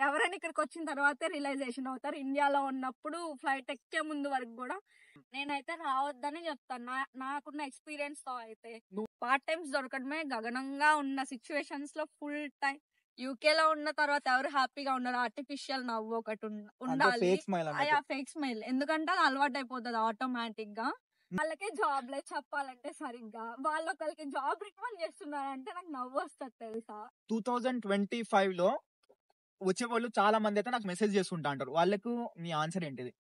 ఎవరైనా ఇక్కడికి వచ్చిన తర్వాతే రియలైజేషన్ అవుతారు. ఇండియాలో ఉన్నప్పుడు ఫ్లైట్ ఎక్కే ముందు వరకు కూడా నేనైతే రావద్దని చెప్తాను. నాకున్న ఎక్స్పీరియన్స్ తో అయితే పార్ట్ టైమ్స్ దొరకడమే గగనంగా ఉన్న సిచ్యువేషన్స్ లో ఫుల్ టైం యూకే లో ఉన్న తర్వాత ఎవరు హ్యాపీగా ఉన్నారు. ఆర్టిఫిషియల్ నవ్వు ఒకటి ఉండాలి. ఫేక్ స్మైల్, ఎందుకంటే అది అలవాటు అయిపోతుంది ఆటోమేటిక్ గా. వాళ్ళకే జాబ్ లేదు చెప్పాలంటే సరిగ్గా. వాళ్ళు ఒకరికి జాబ్ రికమెండ్ చేస్తున్నారంటే నాకు నవ్వు వస్తుంది తెలుసా. 2025 లో వచ్చే వాళ్ళు చాలా మంది అయితే నాకు మెసేజ్ చేస్తుంటా అంటారు. వాళ్ళకు మీ ఆన్సర్ ఏంటిది?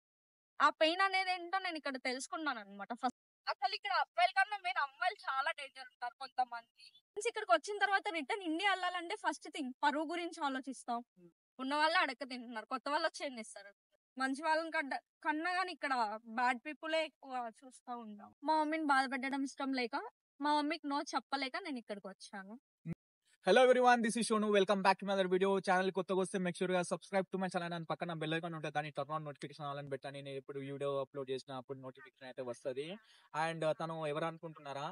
ఆ పెయిన్ అనేది ఏంటో నేను ఇక్కడ తెలుసుకున్నాను అనమాట. ఫస్ట్ అసలు ఇక్కడ అబ్బాయిల కన్నా మెయిన్ అమ్మాయిలు చాలా డేంజర్ ఉంటారు కొంతమంది. ఇక్కడికి వచ్చిన తర్వాత రిటర్న్ ఇండియా వెళ్ళాలంటే ఫస్ట్ థింగ్ పరువు గురించి ఆలోచిస్తాం. ఉన్న వాళ్ళు అడక్క తింటున్నారు, కొత్త వాళ్ళు వచ్చి ఏం చేస్తారు. మంచి వాళ్ళని కన్నా గానీ ఇక్కడ బ్యాడ్ పీపులే ఎక్కువ చూస్తూ ఉంటాం. మా మమ్మీని బాధ పెట్టడం ఇష్టం లేక, మా మమ్మీకి నో చెప్పలేక నేను ఇక్కడికి వచ్చాను. Hello everyone, this is Shonu. Welcome back to my other video. Channel కొత్తగా వస్తే మేక్ షూర్ గా subscribe to my channel and పక్కన బెల్ ఐకాన్ ఉంటుంది, దాన్ని టర్న్ ఆన్ నోటిఫికేషన్ ఆన్ పెట్టాను. నేను ఎప్పుడు వీడియో అప్లోడ్ చేసినా అప్పుడు నోటిఫికేషన్ అయితే వస్తుంది. అండ్ తను ఎవరు అనుకుంటున్నారా?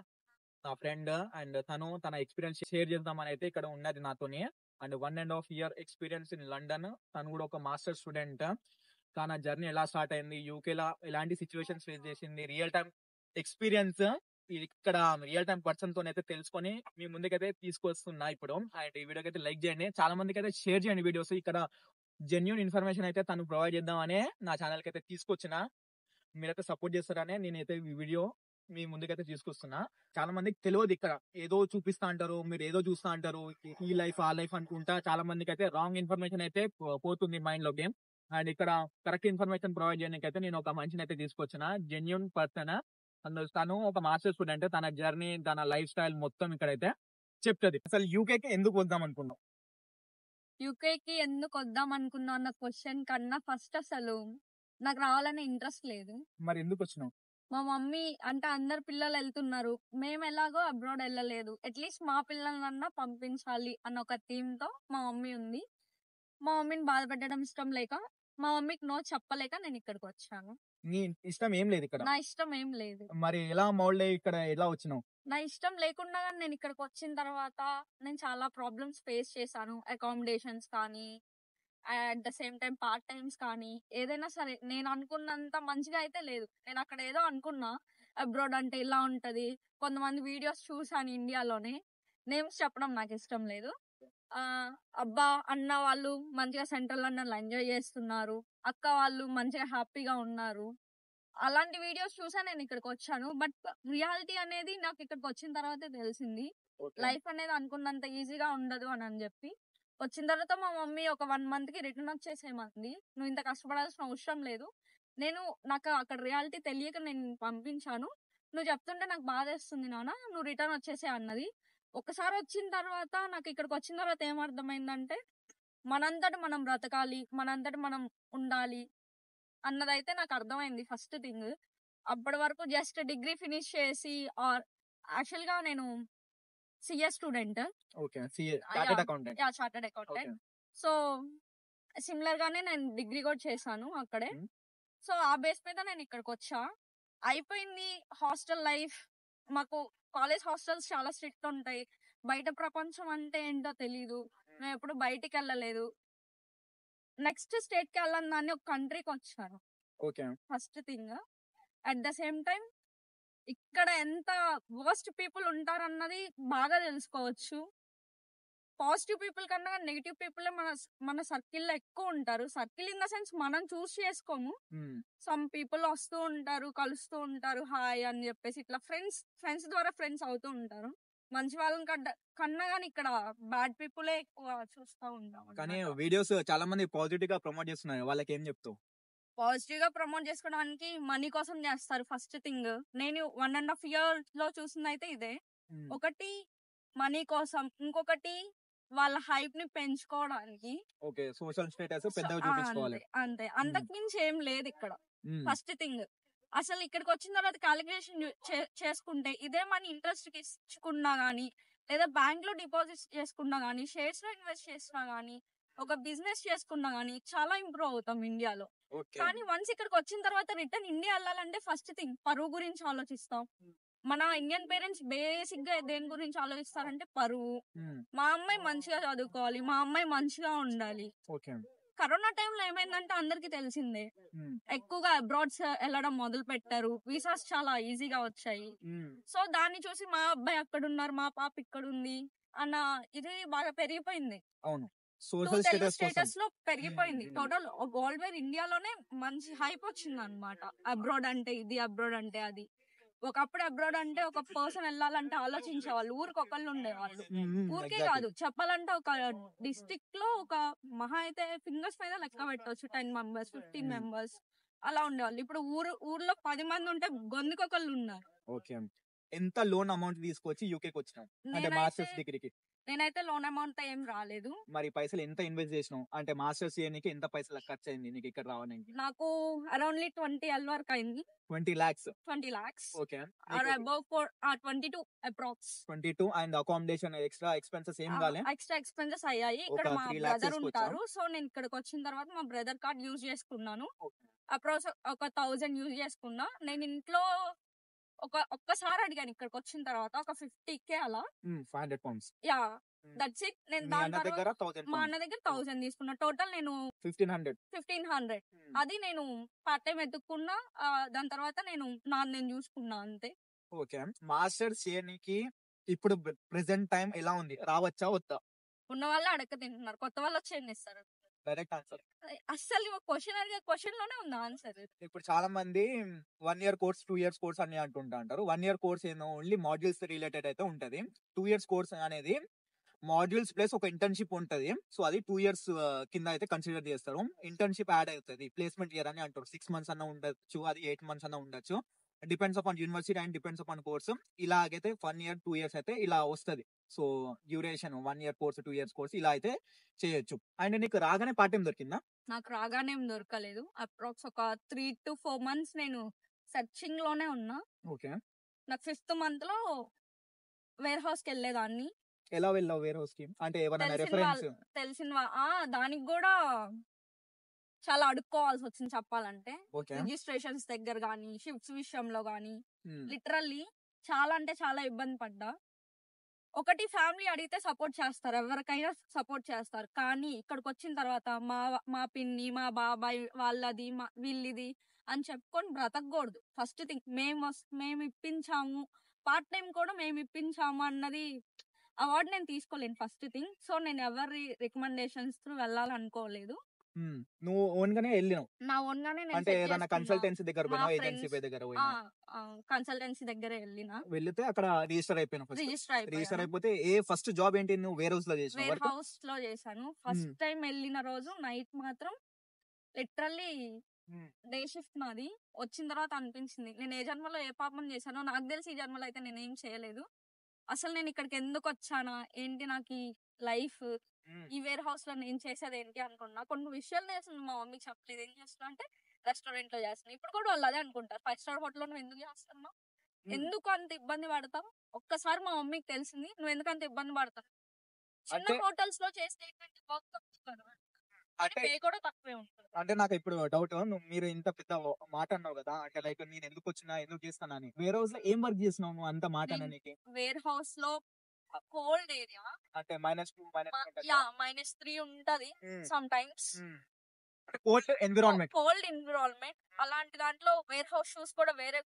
నా ఫ్రెండ్. అండ్ తను తన ఎక్స్పీరియన్స్ షేర్ చేద్దామని అయితే ఇక్కడ ఉన్నది నాతోని. And 1.5 year experience in London. తను కూడా ఒక మాస్టర్ స్టూడెంట్. తన జర్నీ ఎలా స్టార్ట్ అయింది, యూకేలో ఎలాంటి సిచ్యువేషన్స్ ఫేస్ చేసింది, రియల్ టైం ఎక్స్పీరియన్స్ ఇక్కడ రియల్ టైం పర్సన్ తో అయితే తెలుసుకొని మీ ముందుకైతే తీసుకొస్తున్నా ఇప్పుడు. అండ్ ఈ వీడియోకి అయితే లైక్ చేయండి, చాలా మందికి అయితే షేర్ చేయండి వీడియోస్. ఇక్కడ జెన్యూన్ ఇన్ఫర్మేషన్ అయితే తను ప్రొవైడ్ చేద్దామనే నా ఛానల్ కి అయితే తీసుకొచ్చిన. మీరైతే సపోర్ట్ చేస్తారనే నేనైతే ఈ వీడియో మీ ముందుకైతే తీసుకొస్తున్నా. చాలా మందికి తెలియదు, ఇక్కడ ఏదో చూపిస్తా అంటారు, మీరు ఏదో చూస్తా అంటారు, ఈ లైఫ్ ఆ లైఫ్ అనుకుంటా చాలా మందికి అయితే రాంగ్ ఇన్ఫర్మేషన్ అయితే పోతుంది మైండ్ లోకి. అండ్ ఇక్కడ కరెక్ట్ ఇన్ఫర్మేషన్ ప్రొవైడ్ చేయడానికి అయితే నేను ఒక మనిషిని అయితే తీసుకొచ్చిన, జెన్యూన్ పర్సన్. తను ఒక మాస్టర్ స్టూడెంట్. తన జర్నీ, తన లైఫ్ స్టైల్ మొత్తం ఇక్కడైతే చెప్తుంది. అసలు యూకేకి ఎందుకు వద్దాం అనుకున్నాం? యూకేకి ఎందుకు వద్దాం అనుకున్నా అన్న క్వశ్చన్ కన్నా ఫస్ట్ అసలు నాకు రావాలనే ఇంట్రెస్ట్ లేదు. మరి ఎందుకు వచ్చినావు? మా మమ్మీ అంటే అందరు పిల్లలు వెళ్తున్నారు, మేము ఎలాగో అబ్రాడ్ వెళ్ళలేదు, అట్లీస్ట్ మా పిల్లలన్నా పంపించాలి అన్న ఒక థీమ్ తో మా మమ్మీ ఉంది. మా మమ్మీని బాధ పెట్టడం ఇష్టం లేక, మా మమ్మీకి నో చెప్పలేక నేను ఇక్కడికి వచ్చాను. నీ ఇష్టం ఏం లేదు ఇక్కడ? నా ఇష్టం ఏం లేదు. మరి ఎలా మౌల్డ్ అయ్యి ఇక్కడ ఎలా వచ్చినావు? నా ఇష్టం లేకుండా నేను ఇక్కడికి వచ్చిన తర్వాత నేను చాలా ప్రాబ్లమ్స్ ఫేస్ చేశాను. అకామిడేషన్స్ కానీ, at the same time part times కానీ, ఏదైనా సరే నేను అనుకున్నంత మంచిగా అయితే లేదు. నేను అక్కడ ఏదో అనుకున్నా అబ్రాడ్ అంటే ఇలా ఉంటది. కొంతమంది వీడియోస్ చూసాను ఇండియాలోనే, నేమ్స్ చెప్పడం నాకు ఇష్టం లేదు. అబ్బా అన్న వాళ్ళు మంచిగా సెంట్రల్ లండన్ ఎంజాయ్ చేస్తున్నారు, అక్క వాళ్ళు మంచిగా హ్యాపీగా ఉన్నారు, అలాంటి వీడియోస్ చూసా నేను ఇక్కడికి వచ్చాను. బట్ రియాలిటీ అనేది నాకు ఇక్కడికి వచ్చిన తర్వాతే తెలిసింది. లైఫ్ అనేది అనుకున్నంత ఈజీగా ఉండదు అని చెప్పి వచ్చిన తర్వాత మా మమ్మీ ఒక 1 month కి రిటర్న్ వచ్చేసేమంది. నువ్వు ఇంత కష్టపడాల్సిన అవసరం లేదు. నాకు అక్కడ రియాలిటీ తెలియక నేను పంపించాను. నువ్వు చెప్తుంటే నాకు బాధేస్తుంది నాన్న, నువ్వు రిటర్న్ వచ్చేసే అన్నది. ఒకసారి వచ్చిన తర్వాత నాకు ఇక్కడికి వచ్చిన తర్వాత ఏమర్థమైందంటే, మనంతట మనం బ్రతకాలి, మనంతట మనం ఉండాలి అన్నదైతే నాకు అర్థమైంది ఫస్ట్ థింగ్. అప్పటి వరకు జస్ట్ డిగ్రీ ఫినిష్ చేసి, ఆర్ యాక్చువల్ గా నేను CA student. Chartered accountant. So similar గానే నేను డిగ్రీ కూడా చేశాను అక్కడే. సో ఆ బేస్ మీద నేను ఇక్కడికి వచ్చా. అయిపోయింది హాస్టల్ లైఫ్. మాకు కాలేజ్ హాస్టల్స్ చాలా స్ట్రిక్ట్ ఉంటాయి. బయట ప్రపంచం అంటే ఏంటో తెలీదు. నేను ఎప్పుడు బయటికి వెళ్ళలేదు. నెక్స్ట్ స్టేట్ కి వెళ్ళాలని ఒక కంట్రీకి వచ్చాను first thing. At the same time ఇక్కడ ఎంత వర్స్ట్ పీపుల్ ఉంటారన్నది బాగా తెలుసుకోవచ్చు. పాజిటివ్ పీపుల్ కన్నా నెగిటివ్ పీపుల్ మన సర్కిల్ లో ఎక్కువ ఉంటారు. సర్కిల్ ఇన్ ద సెన్స్ మనం చూస్ చేసుకోము. సమ్ పీపుల్ వస్తూ ఉంటారు, కలుస్తూ ఉంటారు, హాయ్ అని చెప్పేసి ఇట్లా ఫ్రెండ్స్ ద్వారా ఫ్రెండ్స్ అవుతూ ఉంటారు. మంచి వాళ్ళని కన్నా గానీ ఇక్కడ బ్యాడ్ పీపులే ఎక్కువ చూస్తూ ఉంటాం. కానీ వీడియోస్ చాలా మంది పాజిటివ్ గా ప్రమోట్ చేస్తున్నారు, వాళ్ళకి ఏం చెప్తావు? పాజిటివ్ గా ప్రమోట్ చేసుకోవడానికి మనీ కోసం చేస్తారు ఫస్ట్ థింగ్. నేను 1.5 year లో చూసింది అయితే ఇదే. ఒకటి మనీ కోసం, ఇంకొకటి వాళ్ళ హైప్ ని పెంచుకోవడానికి. సోషల్ స్టేటస్ పెద్దగా చూపించుకోవాలి, అంతే. అంతకు మించి ఏం లేదు ఇక్కడ. ఫస్ట్ థింగ్ అసలు ఇక్కడికి వచ్చిన తర్వాత క్యాలిక్యులేషన్ చేసుకుంటే ఇదే మనీ ఇంట్రెస్ట్ కి ఇచ్చుకున్నా గానీ, లేదా బ్యాంక్ లో డిపాజిట్ చేసుకున్నా గానీ, షేర్స్ లో ఇన్వెస్ట్ చేసినా గానీ, ఒక బిజినెస్ చేసుకున్నా గానీ చాలా ఇంప్రూవ్ అవుతాం ఇండియాలో. కానీ వన్స్ ఇక్కడికి వచ్చిన తర్వాత రిటర్న్ ఇండియా వెళ్ళాలంటే ఫస్ట్ థింగ్ పరువు గురించి ఆలోచిస్తాం. మన ఇండియన్ పేరెంట్స్ బేసిక్ గా దేని గురించి ఆలోచిస్తారంటే పరువు. మా అమ్మాయి మంచిగా చదువుకోవాలి, మా అమ్మాయి మంచిగా ఉండాలి. ఓకే. కరోనా టైంలో ఏమైందంటే అందరికి తెలిసిందే, ఎక్కువగా అబ్రాడ్స్ వెళ్ళడం మొదలు పెట్టారు, వీసాస్ చాలా ఈజీగా వచ్చాయి. సో దాన్ని చూసి మా అబ్బాయి అక్కడ ఉన్నారు, మా పాప ఇక్కడ ఉంది అన్న ఇది బాగా పెరిగిపోయింది. అవును. టూ సోషల్ తెలుగు స్టేటస్ కోసం. స్టేటస్ లో పెరిగిపోయింది. టోటల్ వరల్డ్ వైడ్ ఇండియాలోనే మంచి హైప్ వచ్చింది అనమాట. అబ్రాడ్ అంటే ఇది, అబ్రాడ్ అంటే అది. ఒకప్పుడు అబ్రాడ్ అంటే ఒక పర్సన్ వెళ్ళాలంటే ఆలోచించేవాళ్ళు, ఊరికి ఒకళ్ళు ఉండేవాళ్ళు. ఊరికే ఎగ్జాక్ట్లీ. కాదు, చెప్పాలంటే ఒక డిస్ట్రిక్ట్ లో ఒక మహా అయితే ఫింగర్స్ మీద లెక్క పెట్టవచ్చు, 10 మెంబర్స్ 15 మెంబర్స్ అలా ఉండేవాళ్ళు. ఇప్పుడు ఊర్లో 10 మంది ఉంటే గొంతుకొకళ్ళు ఉన్నారు. ఓకే. ఎంత లోన్ అమౌంట్ తీసుకొచ్చి యూకేకి వచ్చినావు అంటే నేనైతే మాస్టర్స్ డిగ్రీకి? నేనైతే లోన్ అమౌంట్ ఏం రాలేదు. మరి పైసలు ఎంత ఇన్వెస్ట్ చేసినావు అంటే మాస్టర్స్ చేయడానికి ఎంత పైసలు ఖర్చు అయింది నీకు ఇక్కడ రావడానికి? నాకు అరౌండ్లీ 20L వరకు అయింది. 20 lakhs. 20 lakhs okay. or above 22 approx. 22 and accommodation extra expenses ఏం కాలే? ఎక్స్ట్రా ఎక్స్పెన్సెస్ అయ్యాయి. ఇక్కడ ఒక మా 3 lakhs బ్రదర్ వేసుకోవచ్చా? ఉంటారు. సో నేను ఇక్కడికి వచ్చిన తర్వాత మా బ్రదర్ కార్డ్ యూజ్ చేసుకున్నాను. ఓకే. అప్రోక్స్ ఒక 1000 యూజ్ చేసుకున్నా. నేను ఇంట్లో ఒక్కసారి అడిగాను ఇక్కడికి వచ్చిన తర్వాత, ఒక 50K అలా. 500 pounds. Yeah, that's it. నేను మీ దాని అన్న తర్వాత దగ్గర 1000 మా pounds. అన్న దగ్గర 1000 తీసుకున్నా. టోటల్ నేను 1500. 1500 అది నేను పార్ట్ టైం ఎత్తుక్కున్నా. దాని తర్వాత నేను చూసుకున్నా అంతే. ఓకే. మాస్టర్స్ చేయడానికి ఇప్పుడు ప్రెసెంట్ టైం ఎలా ఉంది? రావచ్చా వద్దా? ఉన్న వాళ్ళు అడగ తింటున్నారు, కొత్త వాళ్ళు వచ్చి ఏం చేస్తారు? Direct answer. అస్సలు క్వశ్చన్ అడిగే క్వశ్చన్ లోనే ఉంది ఆన్సర్. ఇప్పుడు చాలా మంది 1 year కోర్స్ 2 years కోర్స్ అని అంటుంటా అంటారు. 1 year కోర్స్ ఏమో ఓన్లీ మాడ్యూల్స్ రిలేటెడ్ అయితే ఉంటది. 2 years కోర్స్ అనేది మాడ్యూల్స్ ప్లస్ ఒక ఇంటర్న్షిప్ ఉంటది. సో అది 2 years కింద అయితే కన్సిడర్ చేస్తారు. ఇంటర్న్షిప్ యాడ్ అవుతుంది, ప్లేస్మెంట్ ఇయర్ అని అంటారు. 6 months అన్న ఉండొచ్చు, అది 8 months అన్న ఉండొచ్చు. Depends upon university and depends upon course. ఇలాగైతే 1 year 2 years అయితే ఇలా వస్తది. So duration 1 year course 2 years course ఇలా అయితే చేయొచ్చు. అండ్ నీకు రాగానే పార్ట్ టైం దొరికిందా? నాకు రాగానే ఏం దొరకలేదు. అప్రాక్స్ ఒక 3 to 4 months నేను సెర్చింగ్ లోనే ఉన్నా. ఓకే. నాకు 5th month లో వేర్ హౌస్ కి వెళ్ళేదాన్ని. ఎలా వెళ్ళావు వేర్ హౌస్ కి? అంటే ఏమైనా తెలిసిన రెఫరెన్స్? దానికి కూడా చాలా అడుక్కోవాల్సి వచ్చింది చెప్పాలంటే. ఓకే. రిజిస్ట్రేషన్స్ దగ్గర గానీ, షిఫ్ట్స్ విషయంలో గానీ Hmm. లిటరల్లీ చాలా అంటే చాలా ఇబ్బంది పడ్డా. ఒకటి ఫ్యామిలీ అడిగితే సపోర్ట్ చేస్తారు, ఎవరికైనా సపోర్ట్ చేస్తారు. కానీ ఇక్కడికి వచ్చిన తర్వాత మా పిన్ని, మా బాబాయ్ వాళ్ళది, వీళ్ళది అని చెప్పుకొని బ్రతకూడదు. ఫస్ట్ థింగ్ మేము ఇప్పించాము, పార్ట్ టైం కూడా మేము ఇప్పించాము అన్నది అవార్డు నేను తీసుకోలేను ఫస్ట్ థింగ్. సో నేను ఎవరి రికమెండేషన్స్ త్రూ వెళ్ళాలనుకోలేదు. నువ్వు ఓన్ గానే వెళ్ళినావు నా ఓన్ గానే అంటే ఏదైనా కన్సల్టెన్సీ దగ్గర మా పోయినా, friends, ఏజెన్సీ దగ్గర పోయినా? కన్సల్టెన్సీ దగ్గర వెళ్ళిన వెళ్తే అక్కడ రిజిస్టర్ అయిపోయినా ఫస్ట్. రిజిస్టర్ రిజిస్టర్ అయిపోయాను. అయిపోతే ఫస్ట్ జాబ్ ఏంటి? నువ్వు వేర్ హౌస్ లో చేసిన వేర్ వర్క్? హౌస్ లో చేశాను. ఫస్ట్ టైం వెళ్ళిన రోజు నైట్ మాత్రం లిటరల్లీ డే షిఫ్ట్ నాది. వచ్చిన తర్వాత అనిపించింది నేను ఏ జన్మలో ఏ పాపం చేశానో నాకు తెలిసి ఈ జన్మలో అయితే నేనేం చేయలేదు. అసలు నేను ఇక్కడికి ఎందుకు వచ్చానా, ఏంటి నాకు ఈ లైఫ్, ఈ వేర్ హౌస్ లో నేను చేసేది ఏంటి అనుకున్నా. కొన్ని విషయాలు నేను మా మమ్మీకి చెప్పలేదు. ఏం చేస్తున్నా అంటే రెస్టారెంట్ లో చేస్తున్నా. ఇప్పుడు కూడా వాళ్ళు అదే అనుకుంటారు, 5-star హోటల్ లో నువ్వు ఎందుకు చేస్తున్నావు, ఎందుకు అంత ఇబ్బంది పడతావు. ఒక్కసారి మా మమ్మీకి తెలిసింది నువ్వు ఎందుకు అంత ఇబ్బంది పడతావు. చిన్న అంటే- హోటల్స్ లో చేస్తే వర్క్ అంటే పే కూడా తక్కువే ఉంటుంది. అంటే నాకు ఇప్పుడు డౌట్, మీరు ఇంత పెద్ద మాట అన్నావు కదా, అంటే లైక్ నేను ఎందుకు వచ్చినా ఎందుకు చేస్తానని. వేర్ హౌస్ లో ఏం వర్క్ చేసినావు నువ్వు అంత మాట నేను- అనడానికి? వేర్ హౌస్ లో కోల్డ్ ఏరియా, అంటే -2 -3 ఉంటది సమ్ టైమ్స్. అంటే కోల్డ్ ఎన్విరాన్మెంట్. Cold environment. అలాంటి దాంట్లో వేర్ హౌస్ షూస్ కూడా వేరే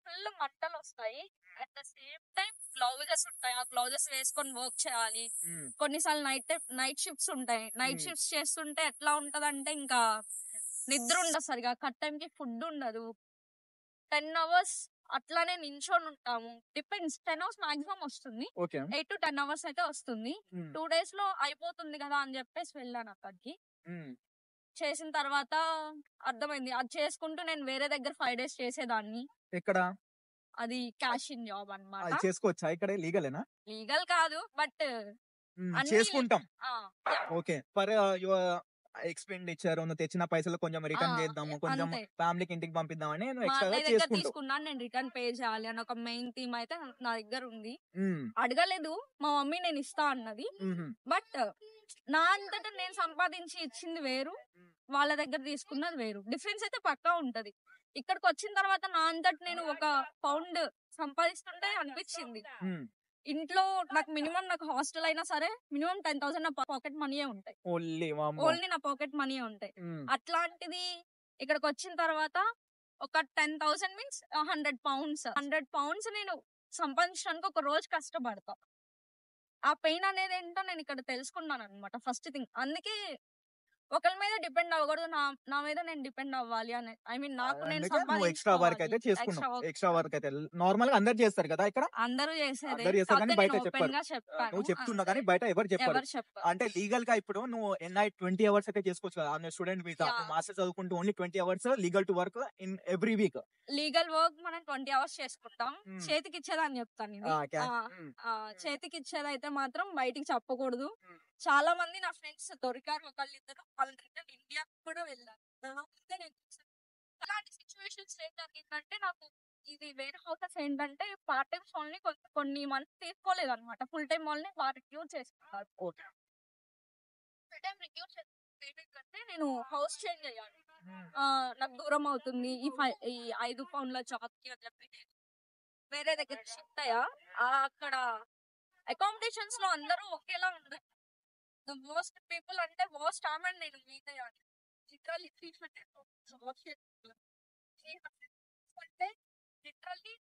ఫుల్ మంటలు వస్తాయి. At the same time gloves ఉంటాయి, ఆ గ్లౌజెస్ వేసుకొని వర్క్ చేయాలి. కొన్నిసార్లు నైట్ షిఫ్ట్స్ ఉంటాయి. నైట్ షిఫ్ట్స్ చేస్తుంటే ఎట్లా ఉంటదంటే ఇంకా నిద్ర ఉండదు సరిగా, కట్ టైం కి ఫుడ్ ఉండదు. 10 hours అట్లానే నించొని ఉంటాము. డిపెండ్స్, 10 hours మాక్సిమం వస్తుంది, ఓకే. 8 to 10 hours అయితే వస్తుంది. 2 days లో అయిపోతుంది కదా అని చెప్పేసి వెళ్ళాను అక్కడికి. చేసిన తర్వాత అర్థమైంది, అది చేసుకుంటూ నేను వేరే దగ్గర 5 days చేసేదాన్ని. ఎక్కడ అది క్యాష్ ఇన్ జాబ్ అది అన్నమాట. చేసుకోవచ్చా? ఇక్కడ లీగలేనా? లీగల్ కాదు బట్ అన్ని- చేసుకుంటాం. ఓకే. ఫర్ యువర్ ఎక్స్పెండిచర్ నువ్వు తెచ్చిన పైసలు కొంచెం రిటర్న్ చేద్దాము, కొంచెం అంతే. ఫ్యామిలీకి ఇంటికి పంపిద్దామని నువ్వు మా ఎక్స్ట్రా అన్నయ్య దగ్గర చేసుకుంటావు. తీసుకున్నాను, నేను రిటర్న్ పే చేయాలి అని ఒక మెయిన్ థీమ్ అయితే నా దగ్గర ఉంది. అడగలేదు మా మమ్మీ, నేను ఇస్తా అన్నది. బట్ నా అంతటా నేను సంపాదించి ఇచ్చింది వేరు, వాళ్ళ దగ్గర తీసుకున్నది వేరు. డిఫరెన్స్ అయితే పక్కా ఉంటది. ఇక్కడికి వచ్చిన తర్వాత నా అంతట నేను ఒక పౌండ్ సంపాదిస్తుంటే అనిపించింది. ఇంట్లో నాకు హాస్టల్ అయినా సరే మినిమం 10,000 నా పాకెట్ మనీయే ఉంటాయి. ఓన్లీ నా పాకెట్ మనీయే ఉంటాయి. అట్లాంటిది ఇక్కడికి వచ్చిన తర్వాత ఒక 10,000 మీన్స్ 100 పౌండ్స్ 100 పౌండ్స్ నేను సంపాదించడానికి ఒక రోజు కష్టపడతా. ఆ పెయిన్ అనేది ఏంటో నేను ఇక్కడ తెలుసుకున్నాను అనమాట ఫస్ట్ థింగ్. అందుకే ఒకరి మీద డిపెండ్ అవ్వకూడదు, నా మీద నేను డిపెండ్ అవ్వాలి అని. ఐ మీన్ నాకు నేను నువ్వు ఎక్స్ట్రా వర్క్ అయితే చేసుకున్నావు. ఎక్స్ట్రా వర్క్ అయితే నార్మల్ గా అందరు చేస్తారు కదా ఇక్కడ, అందరూ చేసేదే. అందరు చేస్తారు కానీ బయట ఓపెన్ చెప్పారు. గా చెప్పాను. నువ్వు చెప్తున్నావు కానీ బయట ఎవరు చెప్పారు. ఎవరు చెప్పారు? అంటే లీగల్ గా ఇప్పుడు నువ్వు ఎన్ఐ 20 అవర్స్ అయితే చేసుకోవచ్చు కదా స్టూడెంట్ వీసా. Yeah. మాస్టర్స్ చదువుకుంటూ only 20 hours legal to work in every week. Legal work మనం 20 అవర్స్ చేసుకుంటాం. చేతికి ఇచ్చేదని చెప్తాను ఇది. చేతికి ఇచ్చేదైతే మాత్రం బయటికి చెప్పకూడదు. చాలా మంది నా ఫ్రెండ్స్ దొరికారు, ఒకళ్ళిద్దరు. వాళ్ళు రిటర్న్ ఇండియా కూడా వెళ్ళారు. అలాంటి సిచ్యువేషన్స్ ఏం జరిగిందంటే, నాకు ఇది వేరే హౌసెస్ ఏంటంటే పార్ట్ టైమ్స్ ఓన్లీ కొన్ని మంత్స్ తీసుకోలేదు అనమాట. ఫుల్ టైం వాళ్ళని బాగా రిక్యూర్ చేసుకున్నారు. ఫుల్ టైం రిక్యూర్ చేసుకుంటే నేను హౌస్ చేంజ్ అయ్యాను. నాకు దూరం అవుతుంది ఈ 5 పౌండ్ల జాబ్ కి అని చెప్పి వేరే దగ్గర షిఫ్ట్ అయ్యా. అక్కడ అకామిడేషన్స్ లో అందరూ ఒకేలా ఉండదు. మోస్ట్ పీపుల్ అంటే మోస్ట్ ఆమె నేను మీట్ అయ్యాను. లిటరల్లీ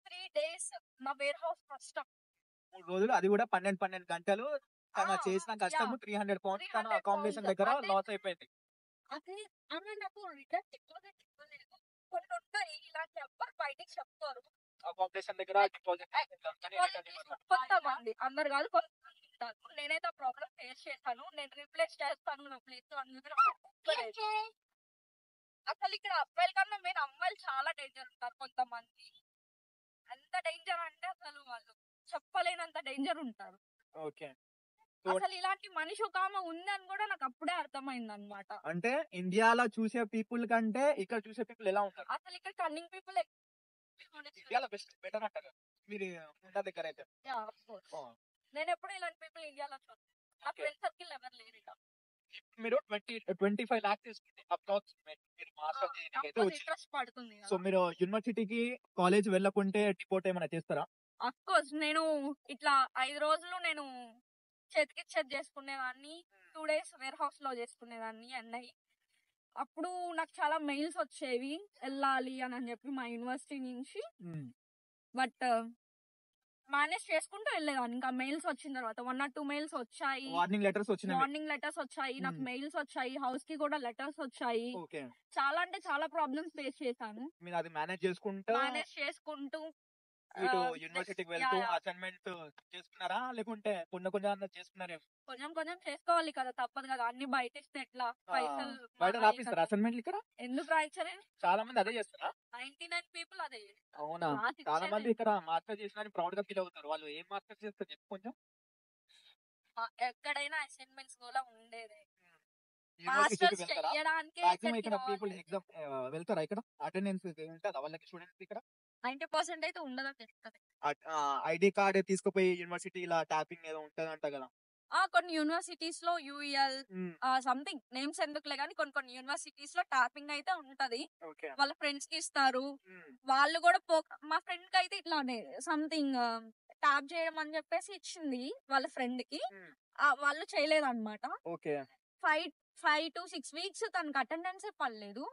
3 days నా వేర్ హౌస్ కష్టం. 3 రోజులు, అది కూడా 12 గంటలు తన చేసిన కష్టము. 300 పౌండ్స్ తన అకామిడేషన్ దగ్గర లాస్ అయిపోయింది. అదే ఆమె నాకు రిటర్న్ డిపాజిట్ ఇవ్వలేదు. కొన్ని ఉంటాయి ఇలాంటి ఎవ్వరు బయటికి చెప్తారు. అకామిడేషన్ దగ్గర డిపాజిట్ కొంతమంది, అందరు కాదు, కొంతమంది ఉంటారు. నేనైతే ఆ ప్రాబ్లం ఫేస్ చేశాను. నేను రీప్లేస్ చేస్తాను నా ప్లేస్ లో అందుకు అసలు ఇక్కడ అబ్బాయిల కన్నా మెయిన్ అమ్మాయిలు చాలా డేంజర్ ఉంటారు. కొంతమంది ఎంత డేంజర్ అంటే అసలు వాళ్ళు చెప్పలేనంత డేంజర్ ఉంటారు. ఓకే. అసలు ఇలాంటి మనిషి ఒక ఆమె ఉందని కూడా నాకు అప్పుడే అర్థమైంది అనమాట. అంటే ఇండియాలో చూసే పీపుల్ కంటే ఇక్కడ చూసే పీపుల్ ఎలా ఉంటారు? అసలు ఇక్కడ కన్నింగ్ పీపుల్ ఇండియాలో బెటర్ అంటారు మీరు ఉన్న దగ్గర అయితే. నేను ఎప్పుడు ఇలాంటి పీపుల్ ఇండియాలో చూస్తాను. నా ఫ్రెండ్ సర్కిల్ ఎవరు లేరు ఇక్కడ. మీరు 25 lakhs తీసుకుంటే అప్రాక్స్ మీరు మాస్టర్స్ ఇంట్రెస్ట్ పడుతుంది. సో మీరు యూనివర్సిటీకి కాలేజ్ వెళ్ళకుంటే డిపోర్ట్ ఏమైనా చేస్తారా? అఫ్ కోర్స్ నేను ఇట్లా 5 రోజులు నేను చేతికిచ్చేది చేసుకునేదాన్ని. 2 days వేర్ హౌస్ లో చేసుకునేదాన్ని అన్నయ్య. అప్పుడు నాకు చాలా మెయిల్స్ వచ్చేవి వెళ్ళాలి అని చెప్పి మా యూనివర్సిటీ నుంచి. బట్ మేనేజ్ చేసుకుంటూ వెళ్ళేదాన్ని. ఇంకా మెయిల్స్ వచ్చిన తర్వాత 1 or 2 మెయిల్స్ వచ్చాయి. వార్నింగ్ లెటర్స్ వచ్చాయి. నాకు మెయిల్స్ వచ్చాయి. హౌస్ కి కూడా లెటర్స్ వచ్చాయి. చాలా అంటే చాలా ప్రాబ్లమ్స్ ఫేస్ చేశాను. మీరు అది మేనేజ్ చేసుకుంటూ ఇటు యూనివర్సిటీకి వెళ్తూ అసైన్మెంట్ చేసుకున్నారా, లేకుంటే కొన్ని చేసుకున్నారా? కొంచెం చేసుకోవాలి కదా, తప్పదు కదా. అన్ని బయట ఇస్తే ఎట్లా? పైసలు బయట రాపిస్తారా అసైన్మెంట్? ఇక్కడ ఎందుకు రాయించలే? చాలా మంది అదే చేస్తారా? 99 పీపుల్ అదే. అవునా? చాలా మంది ఇక్కడ మాస్టర్ చేసిన ప్రౌడ్ గా ఫీల్ అవుతారు. వాళ్ళు ఏం మాస్టర్ చేస్తారు చెప్పు కొంచెం. ఎక్కడైనా అసైన్మెంట్స్ కూడా ఉండేది. యూనివర్సిటీకి వెళ్తారా? మాక్సిమం ఇక్కడ పీపుల్ ఎగ్జామ్ వెళ్తారా? ఇక్కడ అటెండెన్స్ ఉంటుందా వాళ్ళకి స్టూడెంట్స్ ఇక్కడ? 90% అయితే ఉండదని చెప్తారు. ఐడి కార్డ్ తీసుకుపోయి యూనివర్సిటీ ఇలా ట్యాపింగ్ ఏదో ఉంటదంట కదా. కొన్ని యూనివర్సిటీస్ లో యూఎల్ సంథింగ్ నేమ్స్ ఎందుకులే కానీ కొన్ని యూనివర్సిటీస్ లో ట్యాపింగ్ అయితే ఉంటది. వాళ్ళ ఫ్రెండ్స్ కి ఇస్తారు. వాళ్ళు కూడా మా ఫ్రెండ్ కి అయితే ఇట్లానే సంథింగ్ ట్యాప్ చేయడం అని చెప్పేసి ఇచ్చింది వాళ్ళ ఫ్రెండ్ కి. వాళ్ళు చేయలేదు అనమాట. 5 to 6 weeks తనకి అటెండెన్స్ పడలేదు.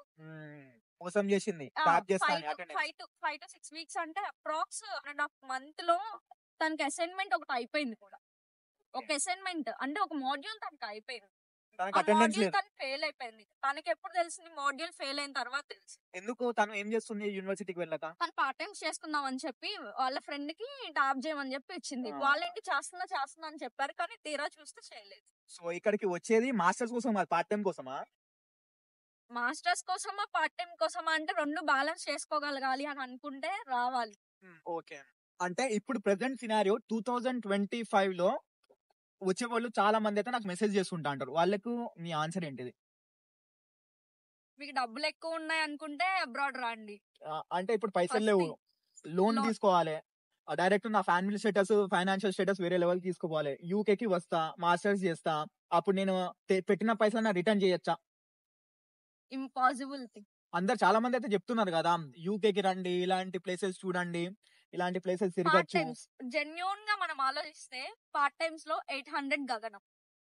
మోసం చేసింది. 5 to 6 weeks అంటే అప్రాక్స్ 1.5 month లో తనకి అసైన్మెంట్ ఒకటి అయిపోయింది కూడా. ఒక అసైన్మెంట్ అంటే ఒక మాడ్యూల్ తనకి అయిపోయింది. తను ఫెయిల్ అయిపోయింది. తనకి ఎప్పుడు తెలిసింది? మాడ్యూల్ ఫెయిల్ అయిన తర్వాత తెలిసి. ఎందుకు? తను ఏం చేస్తుంది యూనివర్సిటీకి వెళ్ళక? తను పార్ట్ టైమ్స్ చేసుకుందాం అని చెప్పి వాళ్ళ ఫ్రెండ్ కి ట్యాప్ చేయమని చెప్పి ఇచ్చింది. వాళ్ళేంటి చేస్తున్నా అని చెప్పారు, కానీ తీరా చూస్తే చేయలేదు. సో ఇక్కడికి వచ్చేది మాస్టర్స్ కోసం, పార్ట్ టైం కోసమా? మాస్టర్స్ కోసమా పార్ట్ టైం కోసమా అంటే 2 బ్యాలెన్స్ చేసుకోగలగాలి అని అనుకుంటే రావాలి. ఓకే. అంటే ఇప్పుడు ప్రెసెంట్ సినారియో 2025 లో వచ్చే వాళ్ళు చాలా మంది అయితే నాకు మెసేజ్ చేస్తుంటా అంటారు. వాళ్ళకు మీ ఆన్సర్ ఏంటిది? మీకు డబ్బులు ఎక్కువ ఉన్నాయి అనుకుంటే అబ్రాడ్ రండి. అంటే ఇప్పుడు పైసలు లేవు, లోన్ తీసుకోవాలి, డైరెక్ట్ నా ఫ్యామిలీ స్టేటస్, ఫైనాన్షియల్ స్టేటస్ వేరే లెవెల్ తీసుకోవాలి. యూకేకి వస్తా, మాస్టర్స్ చేస్తా, అప్పుడు నేను పెట్టిన పైసలు రిటర్న్ చేయొచ్చా? Impossible thing. అందరు చాలా మంది అయితే చెప్తున్నారు కదా, యూకేకి రండి, ఇలాంటి ప్లేసెస్ చూడండి, ఇలాంటి ప్లేసెస్ పార్ట్ తిరగచ్చు. టైమ్స్ జెన్యూన్ గా మనం ఆలోచిస్తే పార్ట్ టైమ్స్ లో 800 గగనం.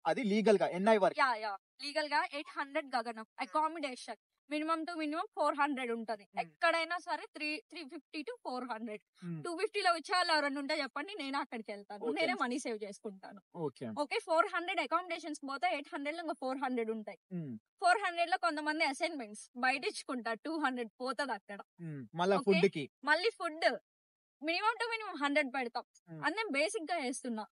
అది లీగల్ గా ఎన్ఐ వరకు. యా లీగల్ గా 800 గగనం. అకామిడేషన్ మినిమం టు మినిమం 400 ఉంటది. ఎక్కడైనా సరే 350 to 400. 250 లో వచ్చేవాళ్ళు ఎవరైనా ఉంటే చెప్పండి, నేను అక్కడికి వెళ్తాను. Okay. నేనే మనీ సేవ్ చేసుకుంటాను. ఓకే. ఓకే, 400 అకామిడేషన్స్ పోతే 800 లో ఇంకా 400 ఉంటాయి. 400 లో కొంతమంది అసైన్మెంట్స్ బయట ఇచ్చుకుంటారు, 200 పోతుంది అక్కడ. మళ్ళీ Okay. ఫుడ్ కి మళ్ళీ ఫుడ్ మినిమం టు మినిమం 100 పెడతాం. అది నేను బేసిక్ గా వేస్తున్నా.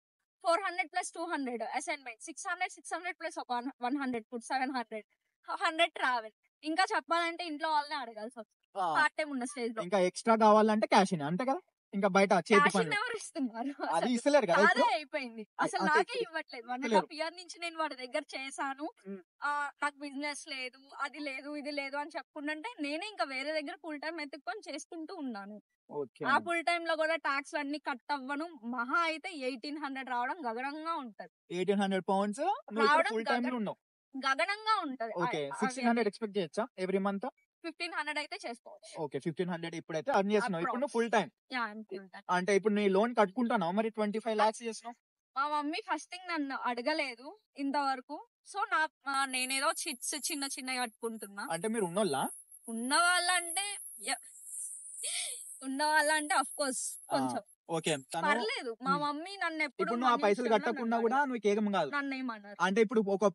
400 plus 200 assignment, 600 plus 100 food, 700. 100 travel. ఇంకా చెప్పాలంటే ఇంట్లో వాళ్ళని అడగాల్సి వస్తుంది పార్ట్ టైం ఉన్న స్టేజ్ లో. ఇంకా ఎక్స్ట్రా కావాలంటే క్యాష్ అంతే కదా, ఇంకా బయట చేతి క్యాష్ పనులు ఎవరు ఇస్తున్నారు? అది ఇస్తలేరు కదా అదే ఇప్పుడు. అయిపోయింది. అసలు అంతే నాకే ఇప్పుడు. ఇవ్వట్లేదు. 1.5 ఇవ్వలేరు. year నుంచి నేను వాడి దగ్గర చేశాను. నాకు బిజినెస్ లేదు, అది లేదు, ఇది లేదు అని చెప్పుకుంటే నేనే ఇంకా వేరే దగ్గర ఫుల్ టైం ఎత్తుక్కొని చేసుకుంటూ ఉన్నాను. ఓకే. ఆ ఫుల్ టైం లో కూడా ట్యాక్స్ అన్ని కట్ అవ్వను. మహా అయితే 1800 రావడం గగనంగా ఉంటది. 1800 పౌండ్స్ నువ్వు ఇక్కడ రావడం ఫుల్ టైమ్ లో ఉన్నావు. గగనంగా ఉంటది. ఓకే. 1600 ఎక్స్పెక్ట్ చేయొచ్చా ఎవ్రీ మంత్? 1500 అయితే చేసుకోవచ్చు. ఓకే. 1500 ఇప్పుడైతే అర్న్ చేస్తున్నావు. ఇప్పుడు నువ్వు ఫుల్ టైం యా, అనుకుంటాను. అంటే ఇప్పుడు నీ లోన్ కట్టుకుంటున్నావు, మరి 25 lakhs చేస్తున్నావు. మా మమ్మీ ఫస్ట్ థింగ్ నన్ను అడగలేదు ఇంతవరకు. సో నేనేదో చిట్స్ చిన్న చిన్నగా కట్టుకుంటున్నా. అంటే మీరు ఉన్నోళ్ళా? ఉన్న వాళ్ళంటే అఫ్ కోర్స్ కొంచెం ఓకే. పర్లేదు. మా మమ్మీ నన్ను ఎప్పుడు ఇప్పుడు నువ్వు ఆ పైసలు కట్టకుండా కూడా నువ్వు ఏకం కాదు. నన్ను ఏమన్నారు అంటే ఇప్పుడు ఒక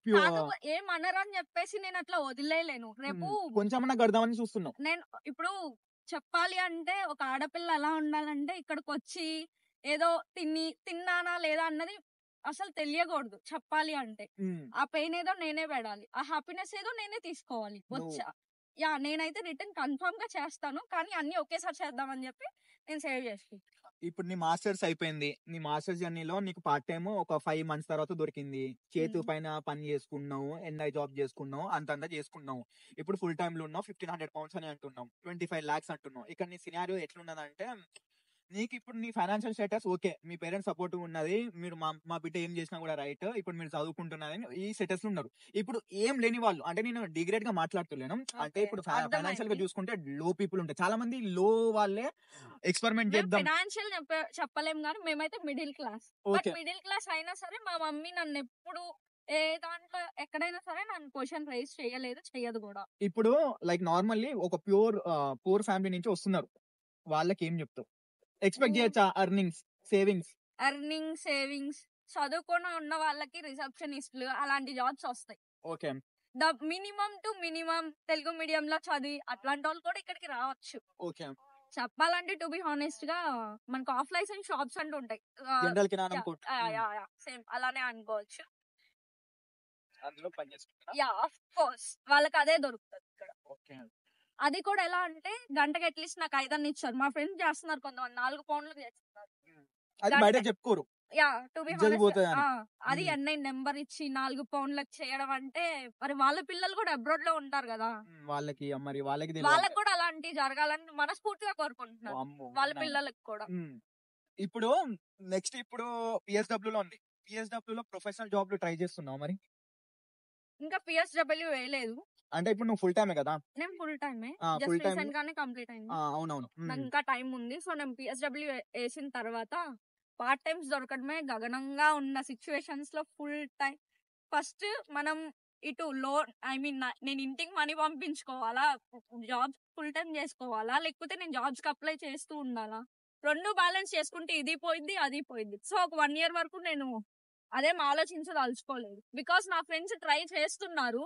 ఏమన్నారు అని చెప్పేసి నేను అట్లా వదిలేయలేను. రేపు కొంచెమన్నా కడదామని చూస్తున్నావు. నేను ఇప్పుడు చెప్పాలి అంటే ఒక ఆడపిల్ల ఎలా ఉండాలంటే ఇక్కడికి వచ్చి ఏదో తిన్నానా లేదా అన్నది అసలు తెలియకూడదు. చెప్పాలి అంటే ఆ పెయిన్ ఏదో నేనే పడాలి, ఆ హ్యాపీనెస్ ఏదో నేనే తీసుకోవాలి. వచ్చా నేనైతే రిటర్న్ కన్ఫర్మ్ గా చేస్తాను, కానీ అన్ని ఒకేసారి చేద్దామని చెప్పి నేను సేవ్ చేసుకుంటాను. ఇప్పుడు నీ మాస్టర్స్ అయిపోయింది. నీ మాస్టర్స్ జర్నీలో నీకు పార్ట్ టైం ఒక 5 months తర్వాత దొరికింది. చేతు పైన పని చేసుకున్నావు, ఎన్ఐ జాబ్ చేసుకున్నావు, అంతంతా చేసుకున్నావు. ఇప్పుడు ఫుల్ టైమ్ లో ఉన్నావు. 1500 pounds అని అంటున్నావు, 25 lakhs అంటున్నావు. ఇక్కడ నీ సినారియో ఎట్లున్నదంటే, నీకు ఇప్పుడు నీ ఫైనాన్షియల్ స్టేటస్ ఓకే, మీ పేరెంట్స్ సపోర్ట్ ఉన్నది, మీరు మా బిడ్డ ఏం చేసినా కూడా రైట్, ఇప్పుడు మీరు చదువుకుంటున్నది ఈ స్టేటస్ లో ఉన్నారు. ఇప్పుడు ఏం లేని వాళ్ళు, అంటే నేను డిగ్రేడ్ గా మాట్లాడుతున్నాను, అంటే ఇప్పుడు ఫైనాన్షియల్ గా చూసుకుంటే లో పీపుల్ ఉంటాయి. చాలా మంది లో వాళ్ళే ఎక్స్పెరిమెంట్ చేద్దాం. ఫైనాన్షియల్ చెప్పలేం కానీ మేమైతే middle class. But middle class అయినా సరే మా మమ్మీ నన్ను ఎప్పుడు ఏ దాంట్లో ఎక్కడైనా సరే నన్ను క్వశ్చన్ రైజ్ చేయలేదు, చెయ్యదు కూడా. ఇప్పుడు లైక్ నార్మల్లీ ఒక పూర్ ఫ్యామిలీ నుంచి వస్తున్నారు, వాళ్ళకి ఏం చెప్తావు? ఎక్స్పెక్ట్ చేయొచ్చా ఎర్నింగ్స్, సేవింగ్స్? చదువుకొని ఉన్న వాళ్ళకి రిసెప్షనిస్టులు అలాంటి జాబ్స్ వస్తాయి. Okay. The minimum to minimum Telugu medium లో చదివి అట్లాంటి వాళ్ళు కూడా ఇక్కడికి రావచ్చు. ఓకే. చెప్పాలంటే టు బి హానెస్ట్ గా మనకు ఆఫ్ లైసెన్స్ షాప్స్ అంటూ ఉంటాయి. జనరల్ కిరాణం కొట్టు. సేమ్ అలానే అనుకోవచ్చు. అందులో పని చేసుకుంటారా? యా, ఆఫ్ కోర్స్ వాళ్ళకి అదే దొరుకుతుంది ఇక్కడ. ఓకే. అది కూడా ఎలా అంటే గంటకి అట్లీస్ట్ నాకు 5 ఇచ్చారు. మా ఫ్రెండ్స్ చేస్తున్నారు, కొంతమంది 4 pounds చేస్తున్నారు. అది బయట చెప్పుకోరు. యా, టు బి జరిగిపోతుంది అని. అది ఎన్ఐ నెంబర్ ఇచ్చి 4 pounds చేయడం అంటే మరి వాళ్ళ పిల్లలు కూడా అబ్రాడ్ లో ఉంటారు కదా, వాళ్ళకి మరి వాళ్ళకి కూడా అలాంటి జరగాలని మనస్ఫూర్తిగా కోరుకుంటున్నారు వాళ్ళ పిల్లలకి కూడా. ఇప్పుడు నెక్స్ట్ ఇప్పుడు పిఎస్డబ్ల్యూ లో ఉంది. పిఎస్డబ్ల్యూ లో ప్రొఫెషనల్ జాబ్ ట్రై చేస్తున్నావు మరి? ఇంకా పిఎస్డబ్ల్యూ వేయలేదు. అంటే ఇప్పుడు నువ్వు ఫుల్ టైమే కదా? నేను ఫుల్ టైమే, full జస్ట్ time. రీసెంట్ గానే కంప్లీట్ అయింది. అవునవును. నాకు ఇంకా టైం ఉంది. సో నేను పిఎస్డబ్ల్యూ వేసిన తర్వాత పార్ట్ టైమ్స్ దొరకడమే గగనంగా ఉన్న సిచ్యువేషన్స్ లో ఫుల్ టైం ఫస్ట్ మనం ఇటు లోన్ నేను ఇంటికి మనీ పంపించుకోవాలా, జాబ్ ఫుల్ టైం చేసుకోవాలా, లేకపోతే నేను జాబ్స్ కి అప్లై చేస్తూ ఉండాలా, రెండు బ్యాలెన్స్ చేసుకుంటే ఇది పోయింది అది పోయింది. సో ఒక 1 year వరకు నేను అదేం ఆలోచించదలుచుకోలేదు. బికాస్ నా ఫ్రెండ్స్ ట్రై చేస్తున్నారు,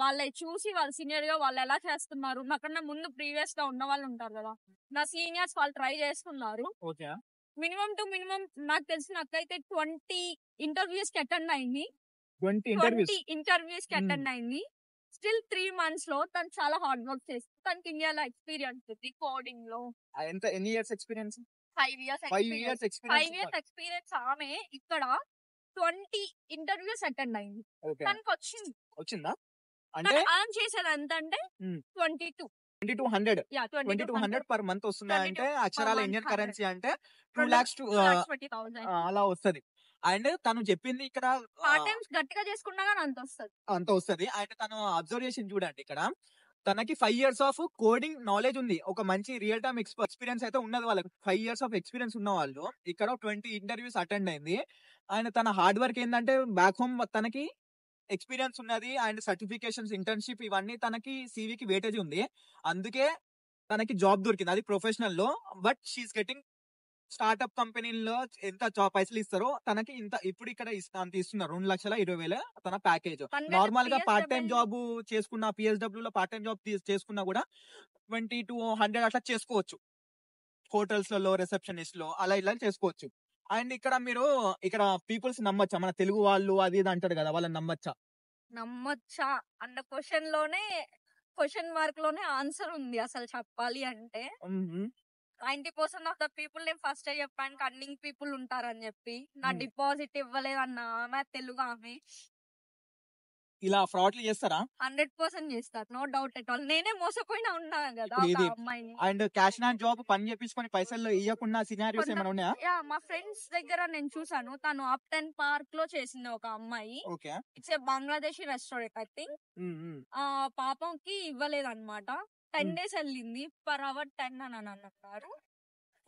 వాళ్ళని చూసి వాళ్ళు సీనియర్ గా వాళ్ళు ఎలా చేస్తున్నారు, నాకన్నా ముందు ప్రీవియస్ గా ఉన్న వాళ్ళు ఉంటారు కదా, నా సీనియర్స్ వాళ్ళు ట్రై చేస్తున్నారు. మినిమం టు మినిమం నాకు తెలిసిన నాకైతే 20 interviews కి అటెండ్ అయింది. 20 interviews కి అటెండ్ అయింది. స్టిల్ 3 months లో తను చాలా హార్డ్ వర్క్ చేస్తుంది. తనకి ఇండియాలో ఎక్స్పీరియన్స్ ఉంది కోడింగ్ లో. ఎన్ని ఇయర్స్ ఎక్స్పీరియన్స్? 5 years experience. ఆమె ఇక్కడ 20 interviews అటెండ్ అయింది. తనకి వచ్చిందా? అంటే ఆన్ చేసేది ఎంత అంటే 2200 పర్ మంత్ వస్తుందా? అంటే అక్షరాల ఇండియన్ కరెన్సీ అంటే 2 lakhs అలా వస్తది. అండ్ తను చెప్పింది ఇక్కడ పార్ట్ టైమ్స్ గట్టిగా చేసుకున్నా గానీ అంత వస్తది. అంటే తను అబ్జర్వ్ చేసింది చూడండి, ఇక్కడ తనకి 5 ఇయర్స్ ఆఫ్ కోడింగ్ నాలెడ్జ్ ఉంది. ఒక మంచి రియల్ టైమ్ ఎక్స్‌పీరియన్స్ అయితే ఉన్నది వాళ్ళకి. 5 ఇయర్స్ ఆఫ్ ఎక్స్‌పీరియన్స్ ఉన్న వాళ్ళు ఇక్కడ 20 ఇంటర్వ్యూస్ అటెండ్ అయింది. అండ్ తన హార్డ్ వర్క్ ఏందంటే బ్యాక్ హోమ్ తనకి ఎక్స్‌పీరియన్స్ ఉన్నది. అండ్ సర్టిఫికేషన్స్, ఇంటర్న్‌షిప్ ఇవన్నీ తనకి సీవీకి వెయిటేజ్ ఉంది. అందుకే తనకి జాబ్ దొరికింది. అది ప్రొఫెషనల్‌లో. బట్ షీ ఈస్ గెట్టింగ్ స్టార్ట్‌అప్ కంపెనీలో ఎంత పైసలు ఇస్తారో తనకి ఇంత ఇప్పుడు ఇక్కడ అంత ఇస్తున్నారు. 2,20,000 తన ప్యాకేజ్. తనకైతే నార్మల్‌గా పార్ట్ టైమ్ పిఎస్‌డబ్ల్యూ జాబ్ చేసుకున్న PSWలో పార్ట్ టైమ్ జాబ్ చేసుకున్నా కూడా 20-100 అట్లా చేసుకోవచ్చు. హోటల్స్‌లలో రిసెప్షనిస్ట్‌లో అలా ఇలా చేసుకోవచ్చు. అండ్ ఇక్కడ మీరు ఇక్కడ పీపుల్స్ నమ్మొచ్చా? మన తెలుగు వాళ్ళు అది ఇది అంటారు కదా! వాళ్ళని నమ్మొచ్చా? నమ్మొచ్చా అన్న క్వశ్చన్ మార్క్ లోనే ఆన్సర్ ఉంది అసలు చెప్పాలి అంటే. హుహు. 90% ఆఫ్ ద పీపుల్ నేను ఫస్ట్ చెప్పాను కన్నింగ్ పీపుల్ ఉంటారని చెప్పి. నా హ్మ్. డిపాజిట్ ఇవ్వలేదన్న ఆమె తెలుగు ఆమె ఇలా ఫ్రాడ్‌లు చేస్తారా? 100% చేస్తారు. No doubt at all. నేనే మోసపోయినా ఉన్నా కదా ఇప్పుడు ఒక ఇది అమ్మాయిని. అండ్ క్యాష్ అండ్ జాబ్ పని చేపించుకొని పైసలు ఇయ్యకుండా సినారియోస్ కొంత ఏమైనా ఉన్నాయా? మా ఫ్రెండ్స్ దగ్గర నేను చూసాను. తను అప్టన్ పార్క్ లో చేసింది ఒక అమ్మాయి. Okay. It's a Bangladeshi restaurant I think. హ్మ్. హ్మ్. పాపంకి ఇవ్వలేదన్నమాట. 10 హ్మ్. డేస్ వెళ్ళింది. పర్ అవర్ 10 అని అన్నారు.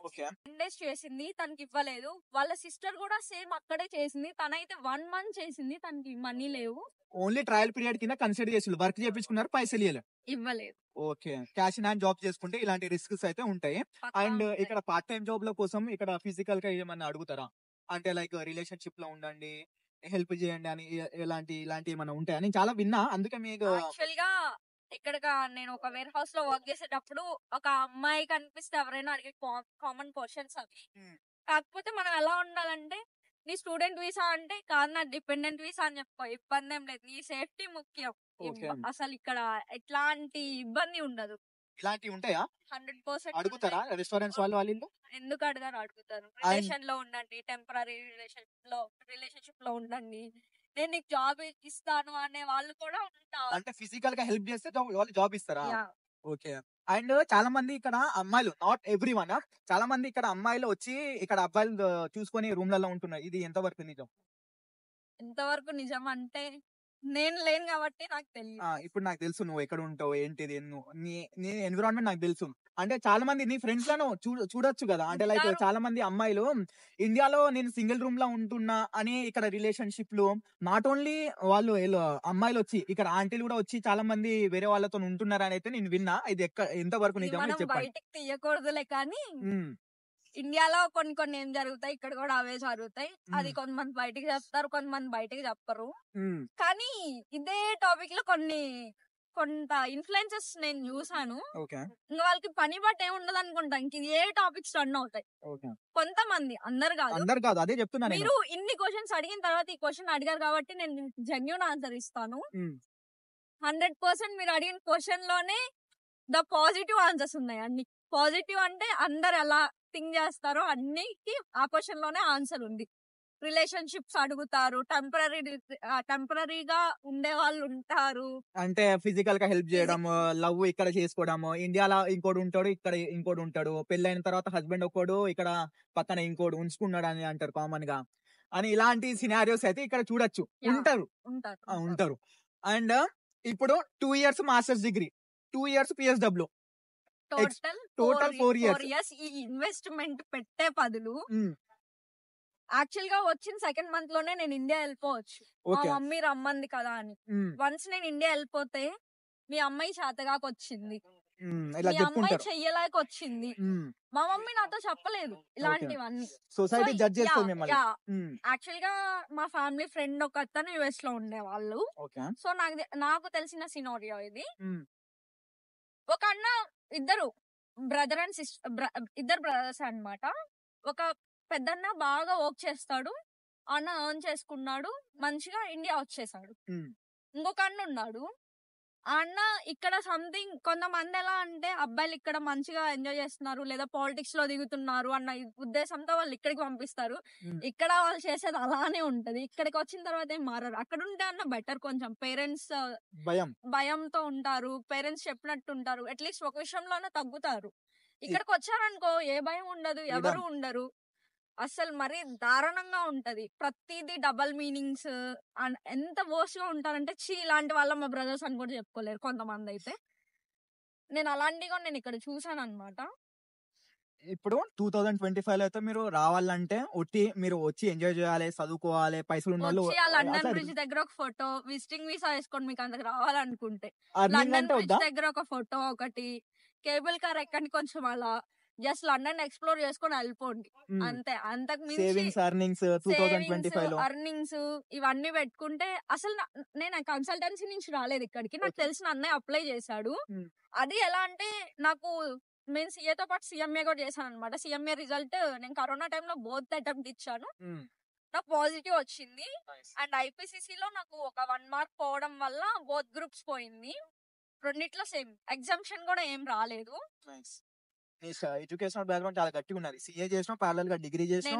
ఓకే. 10 డేస్ చేసింది. తనకి ఇవ్వలేదు. వాళ్ళ సిస్టర్ కూడా సేమ్ అక్కడే చేసింది. తనైతే 1 మంత్ చేసింది. తనకి మనీ లేవు. ఓన్లీ ట్రయల్ పీరియడ్ కింద కన్సిడర్ చేసిల్లు. వర్క్ చేపించుకున్నారు. పైసలు ఇయ్యలే. ఇవ్వలేదు. Okay. Cash in hand job చేసుకుంటే ఇలాంటి రిస్క్స్ అయితే ఉంటాయి. పక్కా అండ్ ఉంటాయి. ఇక్కడ పార్ట్ టైమ్ జాబ్‌ల కోసం ఇక్కడ ఫిజికల్‌గా ఏమన్నా అడుగుతారా? అంటే లైక్ రిలేషన్‌షిప్‌లో ఉండండి, హెల్ప్ చేయండి అని ఇలాంటివి ఏమన్నా ఉంటాయా? నేను చాలా విన్నా. అందుకే మీకు యాక్చువల్ గా ఇక్కడ నేను ఒక వేర్ హౌస్ లో వర్క్ చేసేటప్పుడు ఒక అమ్మాయి కనిపిస్తే ఎవరైనా అడిగే కామన్ క్వశ్చన్స్ అవి. హ్మ్. కాకపోతే మనం ఎలా ఉండాలంటే నీ స్టూడెంట్ వీసా అంటే కాదు నా డిపెండెంట్ వీసా అని చెప్పుకో. ఇబ్బంది ఏం లేదు. నీ సేఫ్టీ ముఖ్యం. ఓకే. అసలు ఇక్కడ ఎట్లాంటి ఇబ్బంది ఉండదు. ఇలాంటివి ఉంటాయా? 100% అడుగుతారా ఉంటాయి. రెస్టారెంట్స్ వాళ్ళు వీళ్ళు? ఎందుకు అడగారు? అడుగుతారు. అండ్ రిలేషన్ లో ఉండండి, టెంపరరీ రిలేషన్షిప్ లో ఉండండి, నేను నీకు జాబ్ ఇస్తాను అనే వాళ్ళు కూడా ఉంటారు. అంటే ఫిజికల్‌గా హెల్ప్ చేస్తే వాళ్ళు జాబ్ ఇస్తారా? Yeah okay. అండ్ చాలా మంది ఇక్కడ అమ్మాయిలు నాట్ ఎవ్రీవన్ చాలా మంది ఇక్కడ అమ్మాయిలు వచ్చి ఇక్కడ అబ్బాయిలు చూసుకొని రూమ్‌లలో ఉంటున్నారు. ఇది ఎంతవరకు నిజం? ఎంతవరకు నిజం అంటే నేను లేను కాబట్టి నాకు తెలియదు. ఇప్పుడు నాకు తెలుసు నువ్వు ఎక్కడ ఉంటావు, ఏంటిది నీ నీ ఎన్విరాన్మెంట్ నాకు తెలుసు. అంటే చాలా మంది నీ ఫ్రెండ్స్ లను చూడొచ్చు కదా! అంటే లైక్ ఉంటారు. చాలా మంది అమ్మాయిలు ఇండియాలో నేను సింగిల్ రూమ్ లో ఉంటున్నా అని ఇక్కడ రిలేషన్‌షిప్‌లు నాట్ ఓన్లీ వాళ్ళు అమ్మాయిలు వచ్చి ఇక్కడ ఆంటీలు కూడా వచ్చి చాలా మంది వేరే వాళ్ళతో ఉంటున్నారని అయితే నేను విన్నా. ఇది ఎంతవరకు ఇది నిజమో మనం ఇది చెప్పండి. బయటికి తీయకూడదులే కానీ హ్మ్. ఇండియాలో కొన్ని కొన్ని ఏం జరుగుతాయి, ఇక్కడ కూడా అవే జరుగుతాయి. అది హ్మ్. కొంతమంది బయటికి చెప్తారు, కొంతమంది బయటికి చెప్పరు. హ్మ్. కానీ ఇదే టాపిక్ లో కొంత ఇన్ఫ్లుయెన్సెస్ నేను చూసాను. ఓకే. ఇంకా వాళ్ళకి పని బట్టి ఏమి ఉండదు అనుకుంటా. ఇంక ఏ టాపిక్స్ రన్ అవుతాయి. ఓకే. కొంతమంది, అందరు కాదు. అందరు కాదు. అదే చెప్తున్నా నేను. మీరు ఇన్ని క్వశ్చన్స్ అడిగిన తర్వాత ఈ క్వశ్చన్ అడిగారు కాబట్టి నేను జెన్యూన్ ఆన్సర్ ఇస్తాను. హ్మ్. 100% మీరు అడిగిన క్వశ్చన్ లోనే ద పాజిటివ్ ఆన్సర్స్ ఉన్నాయి. అన్ని పాజిటివ్ అంటే అందరు ఎలా థింక్ చేస్తారో అన్నికి ఆ క్వశ్చన్ లోనే ఆన్సర్ ఉంది. రిలేషన్షిప్స్ అడుగుతారు, టెంపరరీగా ఉండే వాళ్ళు ఉంటారు. అంటే ఫిజికల్ గా హెల్ప్ చేయడం, లవ్ ఇక్కడ చేసుకోవడం, ఇండియాలో ఇంకోడు ఉంటాడు, ఇక్కడ ఇంకోడు ఉంటాడు. పెళ్ళైన తర్వాత హస్బెండ్ ఒకడు, ఇక్కడ పక్కన ఇంకోడు ఉంచుకున్నాడు అని అంటారు కామన్ గా. అని ఇలాంటి సినారియోస్ అయితే ఇక్కడ చూడొచ్చు. యా, ఉంటారు. ఉంటారు. ఉంటారు. అండ్ ఇప్పుడు 2 years masters degree, 2 years PSW, total 4 4 years. Years ఈ ఇన్వెస్ట్మెంట్ పెట్టే బదులు యాక్చువల్ గా వచ్చిన సెకండ్ మంత్ లోనే నేను ఇండియా వెళ్ళిపోవచ్చు. మా ఓకే. మమ్మీ రమ్మంది కదా అని. వన్స్ నేను ఇండియా వెళ్ళిపోతే మీ అమ్మాయి చేతగాకొచ్చింది, ఇలా మీ అమ్మాయి చెప్పుకుంటారు. చెయ్యలేకొచ్చింది. మా మమ్మీ నాతో చెప్పలేదు ఇలాంటివన్నీ. సొసైటీ జడ్జ్ చేస్తుంది యా మిమ్మల్ని. యాక్చువల్ గా మా ఫ్యామిలీ ఫ్రెండ్ ఒక అతను యుఎస్ లో ఉండేవాళ్ళు. ఓకే. సో నాకు తెలిసిన సినారియో ఇది. ఒక అన్న, ఇద్దరు బ్రదర్ అండ్ సిస్టర్, ఇద్దరు బ్రదర్స్ అన్నమాట. ఒక పెద్దన్న బాగా వర్క్ చేస్తాడు, అన్న ఎర్న్ చేసుకున్నాడు, మంచిగా ఇండియా వచ్చేసాడు. ఇంకొక అన్న ఉన్నాడు, ఆ అన్న ఇక్కడ సంథింగ్, కొంతమంది ఎలా అంటే అబ్బాయిలు ఇక్కడ మంచిగా ఎంజాయ్ చేస్తున్నారు లేదా పాలిటిక్స్ లో దిగుతున్నారు అన్న ఉద్దేశంతో వాళ్ళు ఇక్కడికి పంపిస్తారు. ఇక్కడ వాళ్ళు చేసేది అలానే ఉంటది. ఇక్కడికి వచ్చిన తర్వాత ఏం మారరు. అక్కడ ఉంటే అన్న బెటర్, కొంచెం పేరెంట్స్ భయంతో ఉంటారు, పేరెంట్స్ చెప్పినట్టు ఉంటారు, అట్లీస్ట్ ఒక విషయంలోనే తగ్గుతారు. ఇక్కడికి వచ్చారనుకో ఏ భయం ఉండదు, ఎవరు ఉండరు. అసలు మరీ దారుణంగా ఉంటది. ప్రతిదీ డబల్ మీనింగ్స్. ఎంత వర్స్ట్ గా ఉంటారంటే ఇలాంటి వాళ్ళ మా బ్రదర్స్ అని కూడా చెప్పుకోలేరు కొంతమంది అయితే. నేను అలాంటివి కూడా నేను ఇక్కడ చూసాను అనమాట. ఇప్పుడు 2025 లో అయితే మీరు రావాలంటే మీరు వచ్చి ఎంజాయ్ చేయాలి, చదువుకోవాలి, పైసలు ఉన్న వాళ్ళు వచ్చి ఆ లండన్ అట్లా బ్రిడ్జ్ దగ్గర ఒక ఫోటో, విజిటింగ్ వీసా వేసుకొని మీకు అంతకు రావాలనుకుంటే అర్నింగ్ లండన్ అంటే బ్రిడ్జ్ వద్దా? దగ్గర ఒక ఫోటో ఒకటి, కేబుల్ కార్ ఎక్కండి కొంచెం అలా జస్ట్ లండన్ ఎక్స్ప్లోర్ చేసుకొని వెళ్ళిపోండి అంతే. అంతకు మించి సేవింగ్స్, అర్నింగ్స్ 2025 లో అర్నింగ్స్ ఇవన్నీ పెట్టుకుంటే అసలు నేను కన్సల్టెన్సీ నుంచి రాలేదు ఇక్కడికి. నాకు Okay. తెలిసిన అన్నయ్య అప్లై చేశాడు. Hmm. అది ఎలా అంటే నాకు నేను సీఏతో పాటు సిఎంఏ కూడా చేశాను అనమాట. సిఎంఏ రిజల్ట్ నేను కరోనా టైంలో బోత్ అటెంప్ట్ ఇచ్చాను. నాకు పాజిటివ్ వచ్చింది. అండ్ ఐపీసీసీ లో నాకు ఒక 1 మార్క్ పోవడం వల్ల బోత్ గ్రూప్స్ పోయింది. రెండిట్లో సేమ్ ఎగ్జామ్షన్ కూడా ఏం రాలేదు. ఎడ్యుకేషనల్ బ్యాక్గ్రౌండ్ చాలా గట్టిగా ఉన్నది. సిఏ చేసినా, ప్యారలల్ గా డిగ్రీ చేసినా,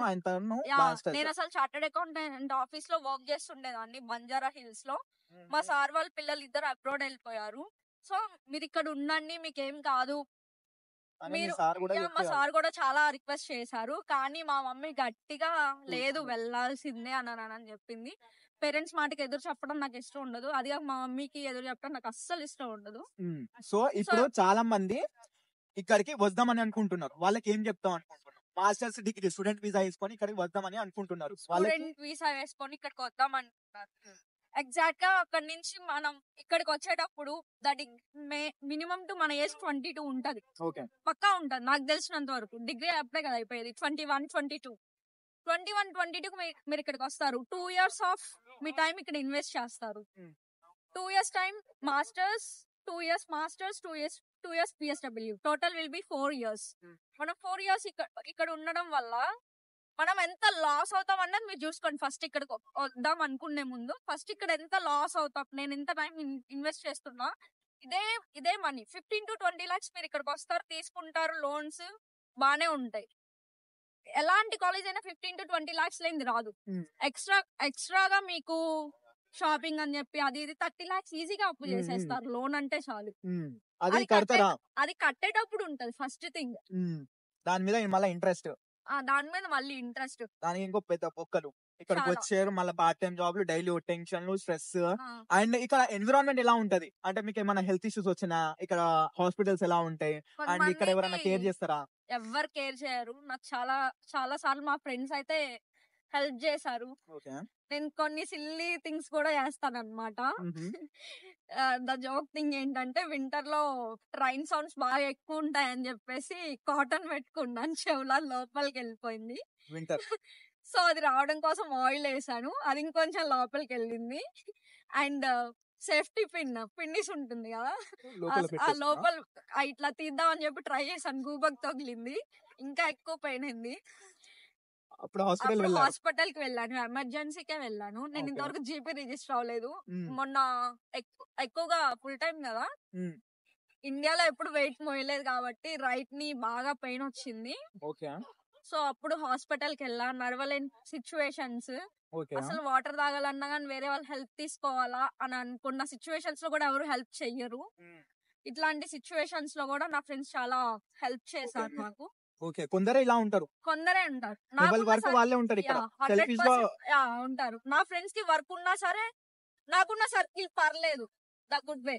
నేను అసలు చార్టెడ్ అకౌంటెంట్ ఆఫీస్ లో వర్క్ చేస్తుండేదాన్ని బంజారా హిల్స్ లో. మా సార్ వాళ్ళ పిల్లలు ఇద్దరు అబ్రాడ్ వెళ్ళిపోయారు. సో మీరు ఇక్కడ ఉండండి, మీకేం కాదు. మా సార్ కూడా చాలా రిక్వెస్ట్ చేశారు, కానీ మా మమ్మీ గట్టిగా లేదు వెళ్ళాల్సిందే అని చెప్పింది. పేరెంట్స్ మాటకి ఎదురు చెప్పడం నాకు ఇష్టం ఉండదు. అది మా మమ్మీకి ఎదురు చెప్పడం నాకు అస్సలు ఇష్టం ఉండదు. సో ఇప్పుడు చాలా మంది ఇక్కడికి వద్దామని అనుకుంటున్నారు. వాళ్ళకి ఏం చెప్తాం అనుకుంటున్నారు? మాస్టర్స్ డిగ్రీ స్టూడెంట్ వీసా వేసుకొని ఇక్కడికి వద్దామని అనుకుంటున్నారు. స్టూడెంట్ వీసా వేసుకొని ఇక్కడికి వద్దాం అనుకుంటున్నారు. ఎగ్జాక్ట్ గా అక్కడ నుంచి మనం ఇక్కడికి వచ్చేటప్పుడు మినిమం టు మన ఏజ్ 22 ఉంటది, పక్కా ఉంటది నాకు తెలిసినంత వరకు. డిగ్రీ అప్పుడే కదా అయిపోయేది. 21, 22 మీరు ఇక్కడికి వస్తారు. 2 years ఆఫ్ మీ టైం ఇక్కడ ఇన్వెస్ట్ చేస్తారు. 2 years time masters, 2 years masters, 2 years PSW, total will be 4 years. మనం 4 years ఇక్కడ ఉండడం వల్ల మనం ఎంత లాస్ అవుతాం అన్నది మీరు చూసుకోండి. ఫస్ట్ ఇక్కడికి వద్దాం అనుకునే ముందు ఫస్ట్ ఇక్కడ ఎంత లాస్ అవుతాం. నేను ఎంత టైం ఇన్వెస్ట్ చేస్తున్నా, ఇదే మనీ 15 to 20 lakhs మీరు ఇక్కడికి వస్తారు, తీసుకుంటారు, లోన్స్ బానే ఉంటాయి. ఎలాంటి కాలేజ్ అయినా 15 to 20 lakhs లేనిది రాదు. ఎక్స్ట్రాగా మీకు షాపింగ్ అని చెప్పి అది ఇది 30 lakhs ఈజీగా అప్పు చేసేస్తారు. లోన్ అంటే చాలు. అది కట్టేటప్పుడు ఉంటది ఫస్ట్ థింగ్. దాని మీద మళ్ళీ ఇంట్రెస్ట్, దానికి ఇంకో పెద్ద పొక్కలు. ఇక్కడికి వచ్చారు మళ్ళీ పార్ట్ టైం జాబ్లు, డైలీ టెన్షన్లు, స్ట్రెస్. అండ్ ఇక్కడ ఎన్విరాన్మెంట్ ఎలా ఉంటది అంటే మీకు ఏమైనా హెల్త్ ఇష్యూస్ వచ్చినా ఇక్కడ హాస్పిటల్స్ ఎలా ఉంటాయి? అండ్ ఇక్కడ ఎవరైనా కేర్ చేస్తారా? ఎవరు కేర్ చేయరు. నాకు చాలా సార్లు మా ఫ్రెండ్స్ అయితే హెల్ప్ చేశారు. నేను కొన్ని సిల్లీ థింగ్స్ కూడా చేస్తాను అనమాట. ద జోక్ థింగ్ ఏంటంటే వింటర్ లో ట్రైన్ సౌండ్స్ బాగా ఎక్కువ ఉంటాయి అని చెప్పేసి కాటన్ పెట్టుకున్నాను, చెవుల లోపలికి వెళ్ళిపోయింది. సో అది రావడం కోసం ఆయిల్ వేసాను, అది ఇంకొంచెం లోపలికి వెళ్ళింది. అండ్ సేఫ్టీ పిన్నిస్ ఉంటుంది కదా, ఆ లోపల ఇట్లా తీద్దాం అని చెప్పి ట్రై చేశాను, గూబకు తగిలింది, ఇంకా ఎక్కువ పెయిన్ అయింది. అప్పుడు హాస్పిటల్ కి వెళ్ళాను, ఎమర్జెన్సీకే వెళ్ళాను. నేను ఇంతవరకు జీపీ రిజిస్టర్ అవ్వలేదు. మొన్న ఎక్కువగా ఫుల్ టైం కదా, ఇండియాలో ఎప్పుడు వెయిట్ మోయలేదు కాబట్టి రైట్ ని బాగా పెయిన్ వచ్చింది. సో అప్పుడు హాస్పిటల్ కి వెళ్ళా. నడవలేని సిచ్యువేషన్స్, అసలు వాటర్ తాగాలన్నా కానీ వేరే వాళ్ళు హెల్ప్ తీసుకోవాలా అని అనుకున్న సిచ్యువేషన్స్ లో కూడా ఎవరు హెల్ప్ చెయ్యరు. ఇట్లాంటి సిచ్యువేషన్స్ లో కూడా నా ఫ్రెండ్స్ చాలా హెల్ప్ చేశారు నాకు. కొందరే ఇలా ఉంటారు, కొందరే ఉంటారు. వాళ్ళే ఉంటారు ఇక్కడ ఉంటారు. నా ఫ్రెండ్స్ కి వర్క్ ఉన్నా సరే నాకున్న సర్కిల్ పర్లేదు, the good way.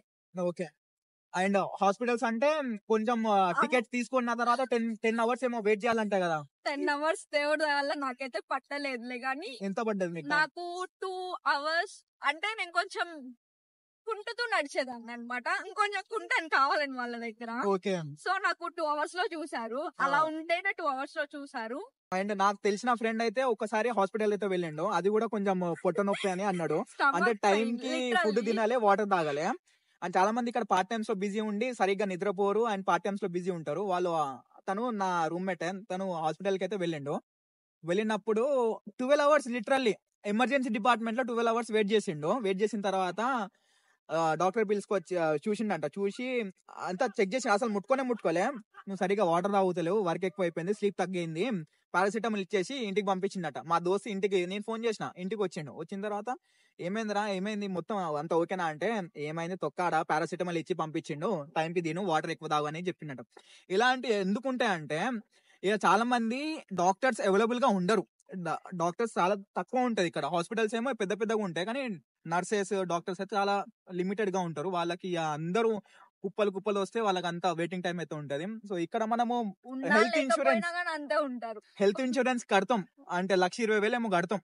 And hospitals అంటే కొంచెం టికెట్ తీసుకున్న తర్వాత 10 hours ఏమో వెయిట్ చేయాలంటే కదా. 10 hours దేవుడి వల్ల నాకైతే పట్టలేదులే గానీ. ఎంత పడ్డది నాకు 2 hours అంటే నేను కొంచెం కుంటుతూ నడిచేదాన్ని అనమాట. ఇంకొంచెం కుంటాను కావాలని వాళ్ళ దగ్గర. సో నాకు 2 hours లో చూసారు, అలా ఉంటేనే 2 hours లో చూసారు. అండ్ నాకు తెలిసిన ఫ్రెండ్ అయితే ఒకసారి హాస్పిటల్ అయితే వెళ్ళిండు, అది కూడా కొంచెం పొట్ట నొప్పి అని అన్నాడు. అంటే టైం కి ఫుడ్ తినాలి, వాటర్ తాగాలి. అండ్ చాలా మంది ఇక్కడ పార్ట్ టైమ్స్ లో బిజీ ఉండి సరిగ్గా నిద్రపోరు అండ్ పార్ట్ టైమ్స్ లో బిజీ ఉంటారు వాళ్ళు. తను నా రూమ్మేట్, తను హాస్పిటల్ కి అయితే వెళ్ళినప్పుడు 12 hours లిటరల్లీ ఎమర్జెన్సీ డిపార్ట్మెంట్ లో 12 hours వెయిట్ చేసిన తర్వాత డాక్టర్ పిలుచుకొచ్చి చూసిండంట. చూసి అంతా చెక్ చేసి అసలు ముట్టుకోలే, నువ్వు సరిగా వాటర్ తాగుతలేవు, వర్క్ ఎక్కువ అయిపోయింది, స్లీప్ తగ్గింది, పారాసిటమాల్ ఇచ్చేసి ఇంటికి పంపించిందట. మా దోస్తు ఇంటికి నేను ఫోన్ చేసిన, ఇంటికి వచ్చిన తర్వాత ఏమైంది మొత్తం అంత ఓకేనా అంటే, ఏమైంది తొక్కాడ పారాసిటమాల్ ఇచ్చి పంపించిండు, టైంకి తిను, వాటర్ ఎక్కువ తాగు అని చెప్పిండట. ఇలాంటి ఎందుకుంటాయంటే ఇక చాలా మంది డాక్టర్స్ అవైలబుల్ గా ఉండరు, డాక్టర్స్ చాలా తక్కువ ఉంటది ఇక్కడ. హాస్పిటల్స్ ఏమో పెద్దగా ఉంటాయి కానీ నర్సెస్, డాక్టర్స్ అయితే చాలా లిమిటెడ్ గా ఉంటారు. వాళ్ళకి అందరూ కుప్పలు కుప్పలు వస్తే వాళ్ళకంతా వెయిటింగ్ టైం అయితే ఉంటది. సో ఇక్కడ మనము ఉన్నా హెల్త్ ఇన్సూరెన్స్ లేకపోయినా గాని అంతే ఉంటారు. కడతాం. అంటే 1,20,000 ఏమో కడతాం.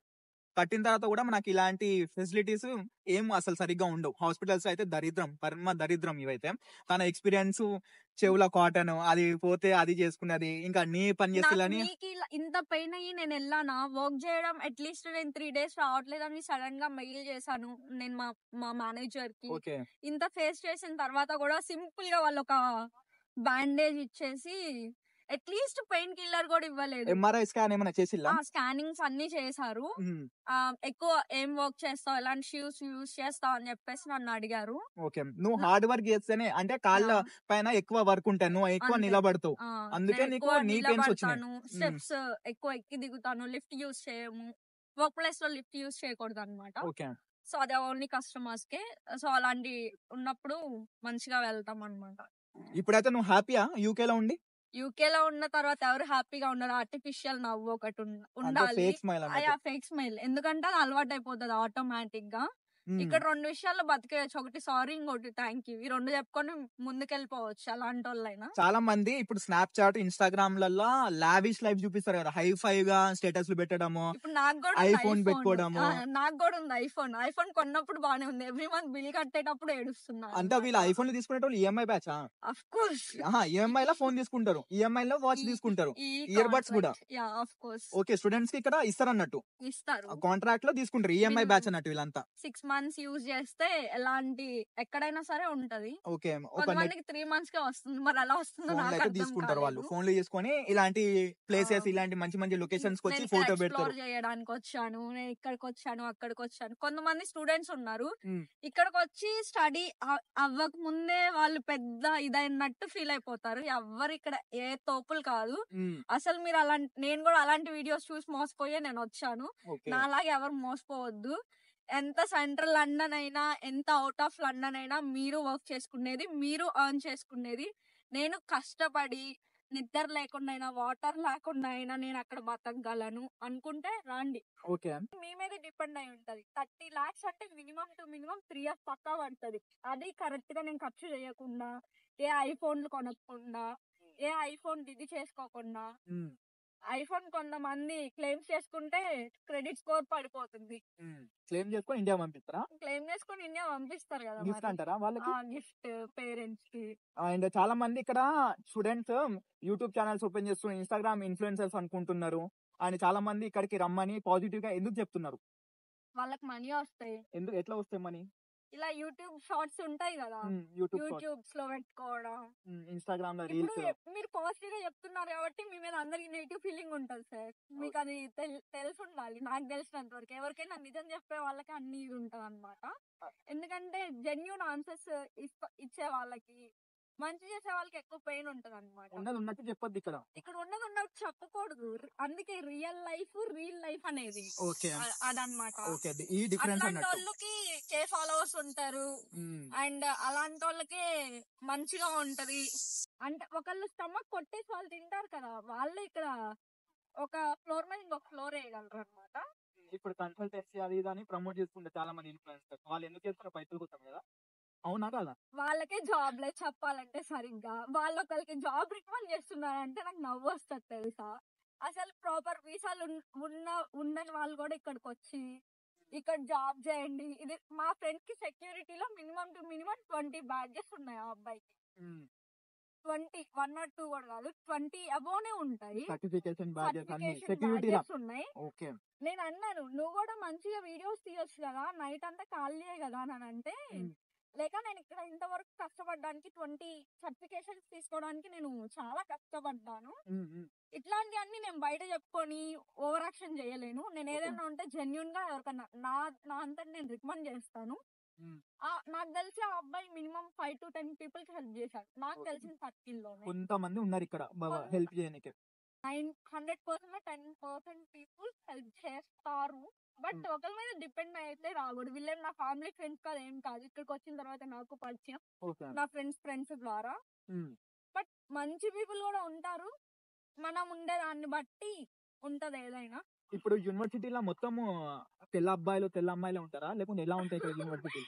కట్టిన తర్వాత కూడా మనకి ఇలాంటి ఫెసిలిటీస్ ఏం అసలు సరిగ్గా ఉండవు. హాస్పిటల్స్ అయితే దరిద్రం, పరమ దరిద్రం ఇవైతే. తన ఎక్స్పీరియన్స్ చెవుల కాటన్ అది పోతే అది చేసుకున్నది, ఇంకా నీ పని చేసేలని. నీకు ఇంత పెయిన్ అయ్యి నేను వెళ్ళానా వర్క్ చేయడం, అట్లీస్ట్ నేను 3 days రావట్లేదని సడన్ గా మెయిల్ చేశాను నేను మా మేనేజర్ కి. ఓకే ఇంత ఫేస్ చేసిన తర్వాత కూడా సింపుల్ గా వాళ్ళు ఒక బ్యాండేజ్ ఇచ్చేసి అట్లీస్ట్ పెయిన్ కిల్లర్ కూడా ఇవ్వలేదు. ఎంఆర్ఐ స్కాన్ ఏమైనా చేసిల్లా? స్కానింగ్స్ అన్ని చేశారు. ఎక్కువ ఏం వర్క్ చేస్తావు, ఎలాంటి షూస్ యూస్ చేస్తావు అని చెప్పేసి నన్ను అడిగారు. ఓకే నువ్వు హార్డ్ వర్క్ చేస్తేనే, అంటే కాళ్ళ పైన ఎక్కువ వర్క్ ఉంటాయి, నువ్వు ఎక్కువ నిలబడతావు, అందుకే నీకు నీ పెయిన్స్ వచ్చినాయి. స్టెప్స్ ఎక్కువ ఎక్కి దిగుతాను, లిఫ్ట్ యూస్ చేయము, వర్క్ ప్లేస్ లో లిఫ్ట్ యూస్ చేయకూడదు అనమాట. ఓకే సో అది ఓన్లీ కస్టమర్స్ కే. సో అలాంటి ఉన్నప్పుడు మంచిగా వెళ్తాం అనమాట. ఇప్పుడైతే నువ్వు హ్యాపీయా యూకే లో ఉండి? యూకే లో ఉన్న తర్వాత ఎవరు హ్యాపీగా ఉన్నారు? ఆర్టిఫిషియల్ నవ్వు ఒకటి అంటే ఉండాలి. ఫేక్ స్మైల్ అన్నట్టు. ఫేక్ స్మైల్, ఎందుకంటే అది అలవాటు అయిపోతుంది ఆటోమేటిక్ గా. ఇక్కడ 2 విషయాల్లో బతికేయచ్చు, ఒకటి సారీ, ఇంకోటి థ్యాంక్ యూ. ఈ 2 చెప్పుకొని ముందుకెళ్ళిపోవచ్చు అలాంటి వాళ్ళైనా. చాలా మంది ఇప్పుడు స్నాప్చాట్, ఇన్స్టాగ్రామ్ లలో లావిష్ లైఫ్ చూపిస్తారు కదా, హై గా స్టేటస్లు పెట్టడము, ఇప్పుడు నాకు కూడా ఐఫోన్ పెట్టుకోవడము. నాకు కూడా ఉంది ఐఫోన్ కొన్నప్పుడు బానే ఉంది, ఎవ్రీ మంత్ బిల్ కట్టేటప్పుడు ఏడుస్తున్నా. అంటే వీళ్ళు ఐఫోన్ తీసుకునేటోళ్ళు EMI batch. Of course EMI లో ఫోన్ తీసుకుంటారు, ఈఎంఐ లో వాచ్ తీసుకుంటారు, ఇయర్ బడ్స్ కూడా. ఆఫ్ కోర్స్ ఓకే స్టూడెంట్స్ కి ఇక్కడ ఇస్తారు అన్నట్టు, ఇస్తారు, కాంట్రాక్ట్ లో తీసుకుంటారు, ఈఎంఐ బ్యాచ్ అన్నట్టు వీళ్ళంతా. 6 months యూజ్ చేస్తే ఎలాంటి ఎక్కడైనా సరే ఉంటది. ఓకే కొంతమందికి 3 months కే వస్తుంది, మరి ఎలా వస్తుందో నాకు అర్థం తీసుకుంటారు వాళ్ళు. కాలేదు. ఫోన్లు తీసుకొని ఇలాంటి ప్లేసెస్, ఇలాంటి మంచి మంచి లొకేషన్స్ కి వచ్చి నేను ఫోటో ఎక్స్ప్లోర్ పెడతారు. చేయడానికి వచ్చాను, నేను ఇక్కడికి వచ్చాను, అక్కడికి వచ్చాను. కొంతమంది స్టూడెంట్స్ ఉన్నారు ఉమ్, ఇక్కడికి వచ్చి స్టడీ అవ్వక ముందే వాళ్ళు పెద్ద ఇదైనట్టు ఫీల్ అయిపోతారు. ఎవ్వరు ఇక్కడ ఏ తోపులు కాదు ఉమ్, అసలు. మీరు అలాంటి, నేను కూడా అలాంటి వీడియోస్ చూసి మోసపోయే నేను వచ్చాను. ఓకే నాలాగే ఎవరు మోసపోవద్దు. ఎంత సెంట్రల్ లండన్ అయినా, ఎంత అవుట్ ఆఫ్ లండన్ అయినా మీరు వర్క్ చేసుకునేది, మీరు ఎర్న్ చేసుకునేది. నేను కష్టపడి నిద్ర లేకుండా అయినా, వాటర్ లేకుండా అయినా నేను అక్కడ బతకగలను అనుకుంటే రండి. ఓకే మీ మీద డిపెండ్ అయి ఉంటది. 30 lakhs అంటే మినిమం టు మినిమం 3 years పక్కా పడుతుంది. అది కరెక్ట్ గా నేను ఖర్చు చేయకుండా, ఏ ఐఫోన్లు కొనకుండా, ఏ ఐఫోన్ ఇది చేసుకోకుండా. ఉమ్, ఐఫోన్ కొంతమంది క్లెయిమ్స్ చేసుకుంటే క్రెడిట్ స్కోర్ పడిపోతుంది. క్లెయిమ్ చేసుకొని ఇండియా పంపిస్తారా? క్లెయిమ్ చేసుకొని ఇండియా పంపిస్తారు కదా, గిఫ్ట్ అంటారా వాళ్ళకి? గిఫ్ట్ పేరెంట్స్ కి. అండ్ చాలా మంది ఇక్కడ స్టూడెంట్స్ యూట్యూబ్ ఛానల్స్ ఓపెన్ చేస్తూ ఇన్స్టాగ్రామ్ ఇన్ఫ్లుయెన్సర్స్ అనుకుంటున్నారు. అండ్ చాలా మంది ఇక్కడికి రమ్మని పాజిటివ్ గా ఎందుకు చెప్తున్నారు? వాళ్ళకి మనీ వస్తాయి. ఎందుకు, ఎట్లా వస్తాయి మనీ? ఇలా యూట్యూబ్ షార్ట్స్ ఉంటాయి కదా, యూట్యూబ్స్ లో పెట్టుకోవడం, ఇన్స్టాగ్రామ్ లో ఇప్పుడు రీల్స్. మీరు పాజిటివ్ గా చెప్తున్నారు కాబట్టి మీ మీద అందరికి నెగిటివ్ ఫీలింగ్ ఉంటుంది సార్. మీకు అది తెలిసి ఉండాలి. నాకు తెలిసినంత వరకు ఎవరికైనా నిజం చెప్పే వాళ్ళకి అన్ని ఇది ఉంటది అనమాట. ఎందుకంటే జెన్యూన్ ఆన్సర్స్ ఇచ్చే వాళ్ళకి, మంచి చేసే వాళ్ళకి ఎక్కువ పెయిన్ ఉంటది అనమాట. ఉన్నది ఉన్నట్టు చెప్పొద్దు ఇక్కడ. ఇక్కడ ఉన్నది ఉన్నట్టు చెప్పకూడదు. అందుకే రియల్ లైఫ్ అనేది అదనమాట. ఈ డిఫరెన్స్ అలాంటి వాళ్ళకి కే ఫాలోవర్స్ ఉంటారు, అండ్ అలాంటి వాళ్ళకి మంచిగా ఉంటది. అంటే ఒకళ్ళు స్టమక్ కొట్టేసి వాళ్ళు తింటారు కదా, వాళ్ళు ఇక్కడ ఒక ఫ్లోర్ మీద ఇంకొక ఫ్లోర్ వేయగలరు అనమాట. ఇప్పుడు కన్సల్టెన్సీ అది ఇది అని ప్రమోట్ చేసుకుంటే చాలా మంది ఇన్ఫ్లుయెన్సర్స్ వాళ్ళు ఎందుకు చేస్తారో పైసలు కొట్టాం కదా, అవునా కదా? వాళ్ళకే జాబ్ లేదు చెప్పాలంటే. సరిగ్గా వాళ్ళు ఒకరికి జాబ్ రికమెండ్ చేస్తున్నారంటే నాకు నవ్వు వస్తుంది తెలుసా. అసలు ప్రాపర్ వీసాలు ఉండని వాళ్ళు కూడా ఇక్కడికి వచ్చి ఇక్కడ జాబ్ చేయండి. ఇది మా ఫ్రెండ్ కి సెక్యూరిటీలో మినిమం టు మినిమం 20 బ్యాడ్జెస్ ఉన్నాయి ఆ అబ్బాయికి. 20, 1 or 2 కూడా కాదు, 20 అబోనే ఉంటాయి. సర్టిఫికేషన్ బ్యాడ్జెస్ ఉన్నాయి. ఓకే నేను అన్నాను, నువ్వు కూడా మంచిగా వీడియోస్ తీయొచ్చు కదా, నైట్ అంతా ఖాళీయే కదా అని అంటే, లేక నేను ఇక్కడ ఇంతవరకు కష్టపడడానికి 20 సర్టిఫికేషన్స్ తీసుకోవడానికి నేను చాలా కష్టపడ్డాను. ఇట్లాంటివన్నీ నేను బయట చెప్పుకొని ఓవర్ యాక్షన్ చేయలేను. నేను ఏదైనా ఉంటే జెన్యున్ గా ఎవరికన్నా నా అంతా నేను రికమెండ్ చేస్తాను. నాకు తెలిసి ఆ అబ్బాయి మినిమం 5 to 10 పీపుల్ కి హెల్ప్ చేశాడు నాకు తెలిసిన సర్కిల్ లోనే. కొంతమంది ఉన్నారు ఇక్కడ హెల్ప్ చేయడానికి. 100% 10% పీపుల్ హెల్ప్ చేస్తారు. బట్ ఒకరి మీద డిపెండ్ అయితే రాకూడదు. వీళ్ళేం నా ఫ్యామిలీ ఫ్రెండ్స్ కాదు, ఏం కాదు. ఇక్కడికి వచ్చిన తర్వాత నాకు పరిచయం నా ఫ్రెండ్స్ ద్వారా. బట్ మంచి పీపుల్ కూడా ఉంటారు, మనం ఉండే దాన్ని బట్టి ఉంటది ఏదైనా. ఇప్పుడు యూనివర్సిటీలో మొత్తం తెల్ల అబ్బాయిలు తెల్ల అమ్మాయిలు ఉంటారా, లేకుంటే ఎలా ఉంటాయి ఇక్కడ యూనివర్సిటీ?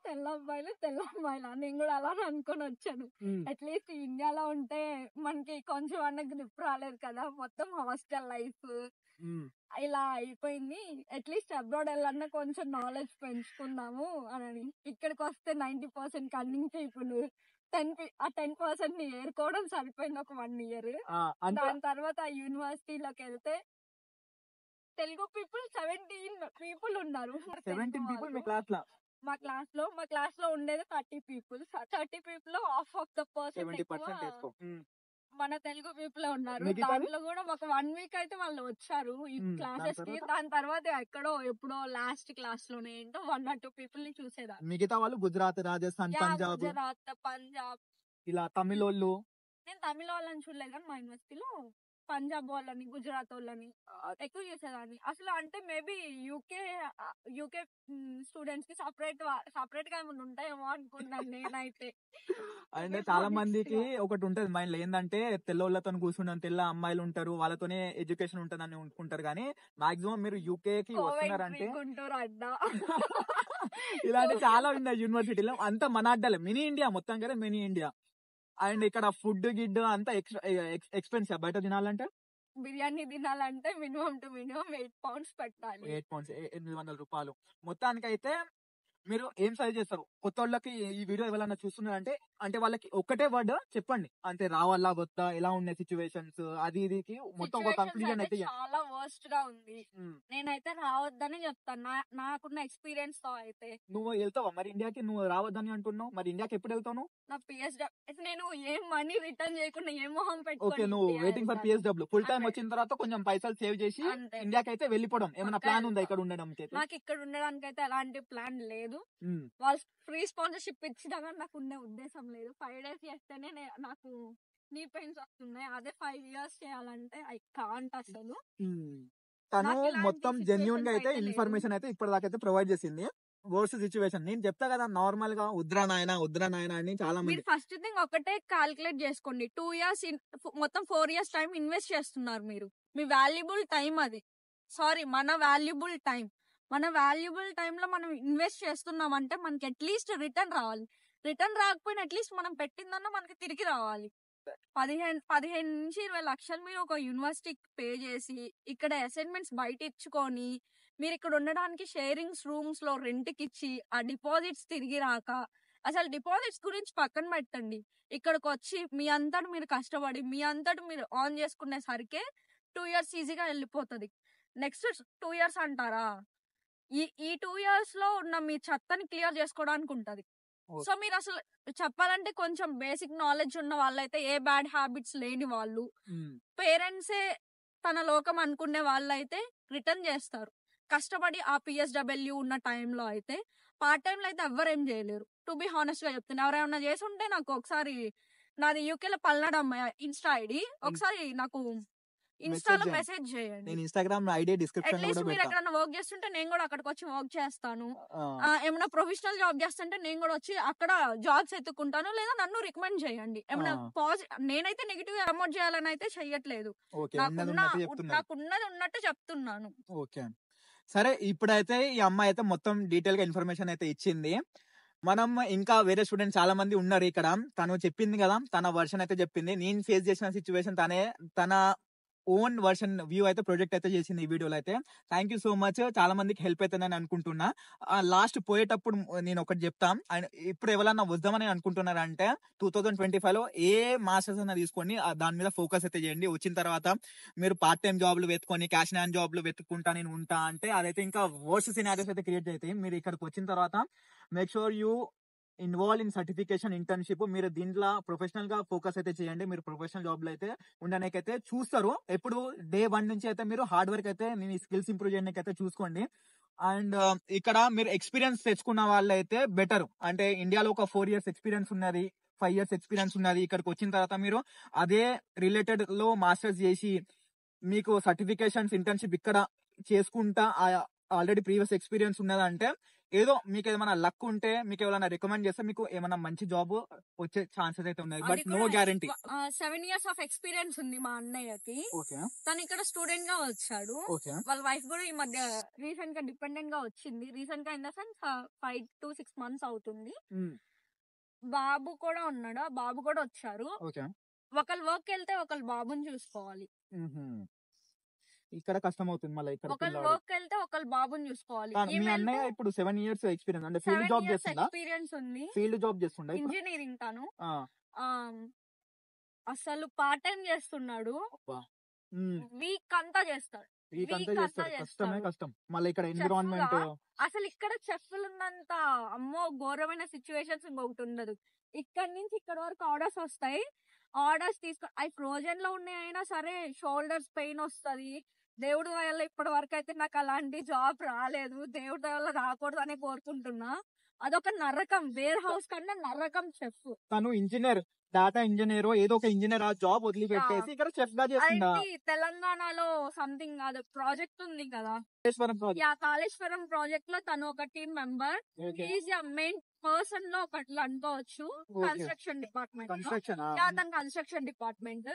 తెల్ల అమ్మాయిలా నేను కూడా అలానే అనుకొని వచ్చాను. అట్లీస్ట్ ఇండియాలో ఉంటే మనకి కొంచెం అన్న గ్రిప్ రాలేదు కదా, మొత్తం హాస్టల్ లైఫ్ ఇలా అయిపోయింది. అట్లీస్ట్ అబ్రాడ్ వెళ్ళన్నా కొంచెం నాలెడ్జ్ పెంచుకుందాము అని. ఇక్కడికి వస్తే 90% కన్నింగ్ పీపుల్, 10% ని ఏరుకోవడం సరిపోయింది ఒక 1 year. దాని తర్వాత యూనివర్సిటీలోకి వెళ్తే తెలుగు పీపుల్ 17 పీపుల్ ఉన్నారు. మా క్లాస్ లో ఉండేది 30 పీపుల్. 30 పీపుల్ లో హాఫ్ ఆఫ్ ద పర్సన్ మన తెలుగు పీపుల్ ఉన్నారు. దాంట్లో కూడా ఒక 1 week అయితే వాళ్ళు వచ్చారు ఈ క్లాసెస్ కి. దాని తర్వాత ఎక్కడో ఎప్పుడో లాస్ట్ క్లాస్ లోనే ఏంటో 1 or 2 పీపుల్ ని చూసేదాన్ని. మిగతా వాళ్ళు గుజరాత్, రాజస్థాన్, పంజాబ్ ఇలా తమిళోళ్ళు. నేను తమిళ వాళ్ళని చూడలేదు కానీ మా యూనివర్సిటీలో పంజాబ్ వాళ్ళని, గుజరాత్ వాళ్ళని ఎక్కువ చూసేదాన్ని. అసలు అంటే మేబీ యూకే స్టూడెంట్స్ కి సపరేట్ గా ఏమైనా ఉంటాయేమో అనుకున్నాను నేనైతే. అంటే చాలా మందికి ఒకటి ఉంటది మైండ్ లో, ఏంటంటే తెల్లవాళ్ళతో కూర్చున్నాను, తెల్ల అమ్మాయిలు ఉంటారు, వాళ్ళతోనే ఎడ్యుకేషన్ ఉంటది అని అనుకుంటారు. కానీ మాక్సిమం మీరు యూకే కి వస్తున్నారంటే ఇలాంటి చాలా ఉన్నాయి యూనివర్సిటీలో. అంతా మన అడ్డాలే, మినీ ఇండియా మొత్తం కదా, మినీ ఇండియా. అండ్ ఇక్కడ ఫుడ్ గిడ్ అంతా ఎక్స్పెన్సివ్. బయట తినాలంటే బిర్యానీ తినాలంటే మినిమం 8 pounds పెట్టాలి. 8 pounds 800 రూపాయలు. మొత్తానికి అయితే మీరు ఏం సజెస్ట్ చేస్తారు కొత్త వాళ్ళకి? ఈ వీడియో ఎవరైనా చూస్తున్నారంటే అంటే వాళ్ళకి ఒక్కటే వర్డ్ చెప్పండి, అంటే రావాలా వద్దా, ఎలా ఉన్నాయి సిచ్యువేషన్స్, అది ఇది మొత్తం ఒక కంక్లూజన్ అయితే. చాలా వర్స్ట్ గా ఉంది. నేనైతే రావద్దని చెప్తాను నాకున్న ఎక్స్పీరియన్స్ తో. అయితే నువ్వు వెళ్తావా మరి ఇండియాకి? నువ్వు రావద్దని అంటున్నావు, మరి ఇండియాకి ఎప్పుడు వెళ్తావు? నా పిఎస్డబ్ల్యూ నేను ఏం మనీ రిటర్న్ చేయకుండా ఏ మొహం పెట్టుకొని. ఓకే, నువ్వు waiting for PSW. Full time వచ్చిన తర్వాత కొంచెం పైసలు సేవ్ చేసి ఇండియాకి అయితే వెళ్ళిపోవడం. ఏమైనా ప్లాన్ ఉందా ఇక్కడ ఉండడానికి? నాకు ఇక్కడ ఉండడానికి అయితే ఎలాంటి ప్లాన్ లేదు. వాళ్ళు ఫ్రీ స్పాన్సర్షిప్ ఇచ్చినా కానీ నాకు ఉండే ఉద్దేశం లేదు. 5 days చేస్తేనే నాకు నీ పెయిన్స్ వస్తున్నాయి. అదే 5 years చేయాలంటే ఐ కాంట్ అసలు. తను మొత్తం జెన్యూన్ గా అయితే ఇన్ఫర్మేషన్ అయితే ఇప్పటిదాకా అయితే ప్రొవైడ్ చేసింది. వర్స్ట్ సిచ్యువేషన్ నేను చెప్తా కదా, నార్మల్ గా ఉద్రా నాయన అని చాలా మంది. ఫస్ట్ థింగ్ ఒకటే క్యాల్కులేట్ చేసుకోండి. 2 years మొత్తం 4 years టైం ఇన్వెస్ట్ చేస్తున్నారు మీరు. మీ వాల్యుబుల్ టైం అది. సారీ, మన వాల్యుబుల్ టైం లో మనం ఇన్వెస్ట్ చేస్తున్నాం అంటే మనకి అట్లీస్ట్ రిటర్న్ రావాలి. రిటర్న్ రాకపోయినా అట్లీస్ట్ మనం పెట్టిందన్నా మనకి తిరిగి రావాలి. 15 నుంచి 20 లక్షలు మీరు ఒక యూనివర్సిటీకి పే చేసి ఇక్కడ అసైన్మెంట్స్ బయట ఇచ్చుకొని మీరు ఇక్కడ ఉండడానికి షేరింగ్స్ రూమ్స్ లో రెంట్ కి ఇచ్చి ఆ డిపాజిట్స్ తిరిగి రాక, అసలు డిపాజిట్స్ గురించి పక్కన పెట్టండి, ఇక్కడికి వచ్చి మీ అంతటి మీరు కష్టపడి మీ అంతటి మీరు ఆన్ చేసుకునేసరికి 2 years ఈజీగా వెళ్ళిపోతుంది. నెక్స్ట్ 2 years అంటారా? ఈ 2 years లో ఉన్న మీ చెత్తని క్లియర్ చేసుకోవడానికి ఉంటది. సో మీరు అసలు చెప్పాలంటే కొంచెం బేసిక్ నాలెడ్జ్ ఉన్న వాళ్ళైతే, ఏ బ్యాడ్ హ్యాబిట్స్ లేని వాళ్ళు, పేరెంట్సే తన లోకం అనుకునే వాళ్ళైతే రిటర్న్ చేస్తారు. కష్టపడి ఆ పిఎస్డబ్ల్యూ ఉన్న టైంలో అయితే, పార్ట్ టైంలో అయితే ఎవ్వరేం చేయలేరు. టు బి హానెస్ట్ గా చెప్తున్నా. ఎవరేమన్నా చేసి ఉంటే నాకు ఒకసారి, నాది యూకేలో పల్నాడు అమ్మాయి ఇన్స్టా ఐడి, ఒకసారి నాకు ఇన్స్టాలో మెసేజ్ చేయండి. నేను ఇన్స్టాగ్రామ్ ఐడి డిస్క్రిప్షన్ లో కూడా మీరు ఎక్కడైనా వర్క్ చేస్తుంటే నేను కూడా అక్కడికి వచ్చి వర్క్ చేస్తాను. ఏమైనా ప్రొఫెషనల్ జాబ్ చేస్తుంటే నేను కూడా వచ్చి అక్కడ జాబ్స్ ఎత్తుకుంటాను, లేదా నన్ను రికమెండ్ చేయండి. ఏమైనా నేనైతే నెగిటివ్ ప్రమోట్ చేయాలని అయితే చెయ్యట్లేదు. నాకున్నది ఉన్నట్టు చెప్తున్నాను. ఓకే, సరే. ఇప్పుడైతే ఈ అమ్మాయి అయితే మొత్తం డీటెయిల్ గా ఇన్ఫర్మేషన్ అయితే ఇచ్చింది. మనం ఇంకా వేరే స్టూడెంట్స్ చాలా మంది ఉన్నారు ఇక్కడ. తను చెప్పింది కదా, తన వర్షన్ అయితే చెప్పింది. నేను ఫేస్ చేసిన సిచ్యువేషన్ తన ఓన్ వర్షన్ వ్యూ అయితే ప్రొజెక్ట్ అయితే చేసింది ఈ వీడియోలో అయితే. Thank you so much. చాలా మందికి హెల్ప్ అవుతుందని అనుకుంటున్నా. లాస్ట్ పోయేటప్పుడు నేను ఒకటి చెప్తా. ఇప్పుడు ఎవరన్నా వద్దామని అనుకుంటున్నారంటే 2025 లో ఏ మాస్టర్స్ అయినా తీసుకొని దాని మీద ఫోకస్ అయితే చేయండి. వచ్చిన తర్వాత మీరు పార్ట్ టైం జాబ్లు వెతుకొని క్యాష్ అండ్ జాబ్లు వెతుక్కుంటా నేను ఉంటా అంటే అదైతే ఇంకా వర్స్ట్ సినారియోస్ అయితే క్రియేట్ అవుతాయి. మీరు ఇక్కడికి వచ్చిన తర్వాత make sure you involve in certification, internship. మీరు దీంట్లో ప్రొఫెషనల్ గా ఫోకస్ అయితే చేయండి. మీరు ప్రొఫెషనల్ జాబ్ లో అయితే ఉండడానికైతే చూస్తారు. ఎప్పుడు day 1 నుంచి అయితే మీరు హార్డ్ వర్క్ అయితే మీ స్కిల్స్ ఇంప్రూవ్ చేయడానికి అయితే చూసుకోండి. అండ్ ఇక్కడ మీరు ఎక్స్పీరియన్స్ తెచ్చుకున్న వాళ్ళు అయితే బెటర్. అంటే ఇండియాలో ఒక 4 years ఎక్స్పీరియన్స్ ఉన్నది, 5 years ఎక్స్పీరియన్స్ ఉన్నది. ఇక్కడికి వచ్చిన తర్వాత మీరు అదే రిలేటెడ్ లో మాస్టర్స్ చేసి మీకు సర్టిఫికేషన్స్, ఇంటర్న్షిప్ ఇక్కడ చేసుకుంటా ఆల్రెడీ ప్రీవియస్ ఎక్స్పీరియన్స్ ఉన్నదంటే ఏదో మీకు ఏమైనా లక్ ఉంటే మీకు ఎవరైనా రికమెండ్ చేస్తే మీకు ఏమైనా మంచి జాబ్ వచ్చే ఛాన్సెస్ అయితే ఉన్నాయి, but no guarantee. 7 years of experience ఉంది మా అన్నయ్యకి. ఓకే తను ఇక్కడ స్టూడెంట్ గా వచ్చాడు. ఓకే వాళ్ళ వైఫ్ కూడా ఈ మధ్య రీసెంట్ గా డిపెండెంట్ గా వచ్చింది. రీసెంట్ గా in the sense 5 to 6 months అవుతుంది. బాబు కూడా ఉన్నాడు, ఆ బాబు కూడా వచ్చారు. ఓకే ఒకళ్ళు వర్క్ వెళ్తే ఒకళ్ళు బాబుని చూసుకోవాలి. ఇక్కడ కష్టం అవుతుంది మళ్ళీ ఇక్కడ ఒకళ్ళు పిల్లాడు. వర్క్ వెళ్తే ఒకళ్ళు బాబుని చూసుకోవాలి. మీ అన్నయ్య ఇప్పుడు 7 years ఎక్స్పీరియన్స్ అంటే ఫీల్డ్ జాబ్ చేస్తుందా? ఎక్స్పీరియన్స్ ఉంది, ఫీల్డ్ జాబ్ చేస్తుండ ఇంజనీరింగ్ తను. అసలు పార్ట్ టైం చేస్తున్నాడు, వీక్ అంతా చేస్తాడు. వీక్ అంతా చేస్తాడు. కష్టమే కష్టం మళ్ళీ ఇక్కడ ఎన్విరాన్మెంట్. అసలు ఇక్కడ చెఫ్లు ఉన్నంత అమ్మో ఘోరమైన సిచ్యువేషన్స్ ఇంకొకటి ఉండదు. ఇక్కడ నుంచి ఇక్కడ వరకు ఆర్డర్స్ వస్తాయి, ఆర్డర్స్ తీసుకో అవి ఫ్రోజన్ లో ఉన్నాయైనా సరే షోల్డర్స్ పెయిన్ వస్తది. దేవుడి వల్ల ఇప్పటి వరకు అయితే నాకు అలాంటి జాబ్ రాలేదు, దేవుడి వల్ల రాకూడదు అనే కోరుకుంటున్నా. అదొక నరకం, వేర్ హౌస్ కన్నా నరకం చెఫ్. తను ఇంజనీర్, డాటా ఇంజనీర్, ఏదో ఒక ఇంజనీర్ ఆ జాబ్ వదిలిపెట్టేసి ఇక్కడ చెఫ్ గా చేస్తుందా? తెలంగాణలో సంథింగ్ అది ప్రాజెక్ట్ ఉంది కదా, కాళేశ్వరం ప్రాజెక్ట్ లో తను ఒక team member. Is main person లో ఒకటి అనుకోవచ్చు. కన్స్ట్రక్షన్ డిపార్ట్మెంట్, తన కన్స్ట్రక్షన్ డిపార్ట్మెంట్.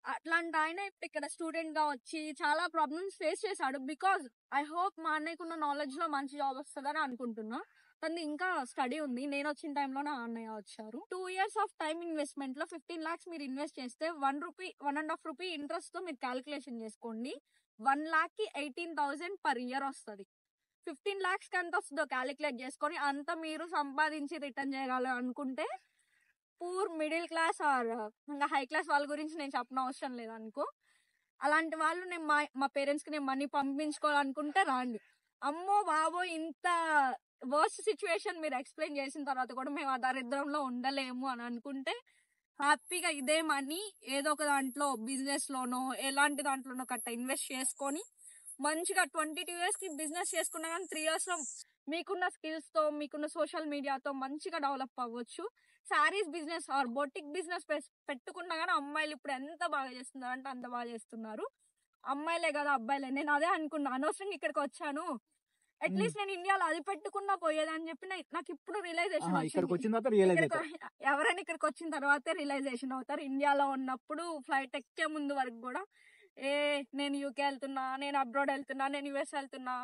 అట్లాంటి ఆయన ఇప్పుడు ఇక్కడ స్టూడెంట్ గా వచ్చి చాలా ప్రాబ్లమ్స్ ఫేస్ చేశాడు. బికాస్ ఐ హోప్ మా అన్నయ్యకున్న నాలెడ్జ్ లో మంచి జాబ్ వస్తుందని అనుకుంటున్నా. తను ఇంకా స్టడీ ఉంది. నేను వచ్చిన టైంలో నా అన్నయ్య వచ్చారు. 2 years ఆఫ్ టైం ఇన్వెస్ట్మెంట్ లో 15 lakhs మీరు ఇన్వెస్ట్ చేస్తే 1.5 రూపీ ఇంట్రెస్ట్ తో మీరు క్యాలిక్యులేషన్ చేసుకోండి. 1 lakh కి 18,000 per year వస్తుంది. 15 lakhs కి ఎంత వస్తుందో క్యాలిక్యులేట్ చేసుకొని అంత మీరు సంపాదించి రిటర్న్ చేయగలరు అనుకుంటే, పూర్ మిడిల్ క్లాస్ ఆర్ ఇంకా హై క్లాస్ వాళ్ళ గురించి నేను చెప్పిన అవసరం లేదు అనుకో. అలాంటి వాళ్ళు నేను మా పేరెంట్స్ కి నేను మనీ పంపించుకోవాలనుకుంటే రాండి. అమ్మో బాబో ఇంత వర్స్ట్ సిచ్యువేషన్ మీరు ఎక్స్ప్లెయిన్ చేసిన తర్వాత కూడా మేము ఆ దరిద్రంలో ఉండలేము అని అనుకుంటే హ్యాపీగా ఇదే మనీ ఏదో ఒక దాంట్లో బిజినెస్ లోనో ఎలాంటి దాంట్లోనో కట్ట ఇన్వెస్ట్ చేసుకొని మంచిగా 22 years కి బిజినెస్ చేసుకున్నా కానీ 3 years లో మీకున్న స్కిల్స్ తో మీకున్న సోషల్ మీడియాతో మంచిగా డెవలప్ అవ్వచ్చు. Saris business are boutique business పెట్టుకున్నా కానీ అమ్మాయిలు ఇప్పుడు ఎంత బాగా చేస్తున్నారు అంటే అంత బాగా చేస్తున్నారు. అమ్మాయిలే కదా అబ్బాయిలే, నేను అదే అనుకున్నా. అనవసరంగా ఇక్కడికి వచ్చాను, అట్లీస్ట్ నేను ఇండియాలో అది పెట్టుకున్నా పోయేదని చెప్పి నాకు ఇప్పుడు రియలైజేషన్ ఎవరైనా ఇక్కడికి వచ్చిన తర్వాతే రియలైజేషన్ అవుతారు. ఇండియాలో ఉన్నప్పుడు ఫ్లైట్ ఎక్కే ముందు వరకు కూడా నేను యూకే వెళ్తున్నా, నేను అబ్రాడ్ వెళ్తున్నా, నేను యుఎస్ వెళ్తున్నా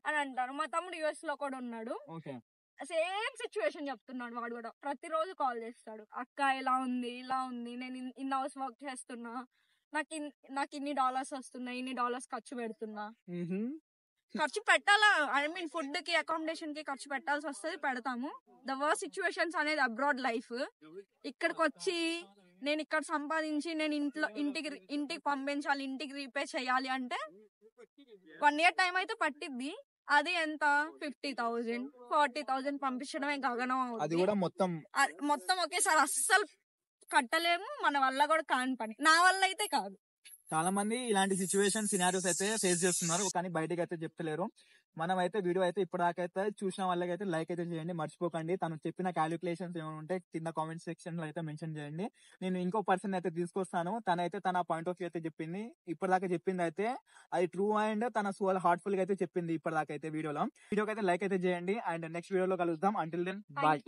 అని అంటారు. మా తమ్ముడు యుఎస్ లో కూడా ఉన్నాడు, సేమ్ సిచ్యువేషన్ చెప్తున్నాడు. వాడు కూడా ప్రతిరోజు కాల్ చేస్తాడు, అక్క ఇలా ఉంది ఇలా ఉంది, నేను ఇన్ హౌస్ వర్క్ చేస్తున్నా, నాకు ఇన్ని డాలర్స్ వస్తున్నాయి, ఇన్ని డాలర్స్ ఖర్చు పెడుతున్నా. ఖర్చు పెట్టాలా, ఐ మీన్ ఫుడ్ కి అకామిడేషన్ కి ఖర్చు పెట్టాల్సి వస్తుంది, పెడతాము. ద వర్స్ట్ సిచ్యువేషన్స్ అనేది అబ్రాడ్ లైఫ్. ఇక్కడికి వచ్చి నేను ఇక్కడ సంపాదించి నేను ఇంటికి పంపించాలి, ఇంటికి రీపే చేయాలి అంటే 1 year టైం అయితే పట్టిద్ది. అది ఎంత 50,000 40,000 పంపించడమే గగనం అవుతుంది. మొత్తం ఒకేసారి అస్సలు కట్టలేము, మన వల్ల కూడా కాని పని, నా వల్ల అయితే కాదు. చాలా మంది ఇలాంటి సిచ్యువేషన్ సినారియోస్ అయితే ఫేస్ చేస్తున్నారు, కానీ బయటకి అయితే చెప్తలేరు. మనం అయితే వీడియో అయితే ఇప్పటిదాకైతే చూసిన వాళ్ళకైతే లైక్ అయితే చేయండి, మర్చిపోకండి. తను చెప్పిన క్యాలిక్యులేషన్స్ ఏమైనా ఉంటే కింద కామెంట్ సెక్షన్ లో అయితే మెన్షన్ చేయండి. నేను ఇంకో పర్సన్ అయితే తీసుకొస్తాను, తనైతే తన పాయింట్ ఆఫ్ వ్యూ అయితే చెప్పింది. ఇప్పటిదాకా చెప్పింది అయితే అది ట్రూ అండ్ తన సోల్ హార్ట్ఫుల్ గా అయితే చెప్పింది ఇప్పటిదాకా అయితే వీడియోకి అయితే లైక్ అయితే చేయండి. అండ్ నెక్స్ట్ వీడియోలో కలుద్దాం. Until then bye.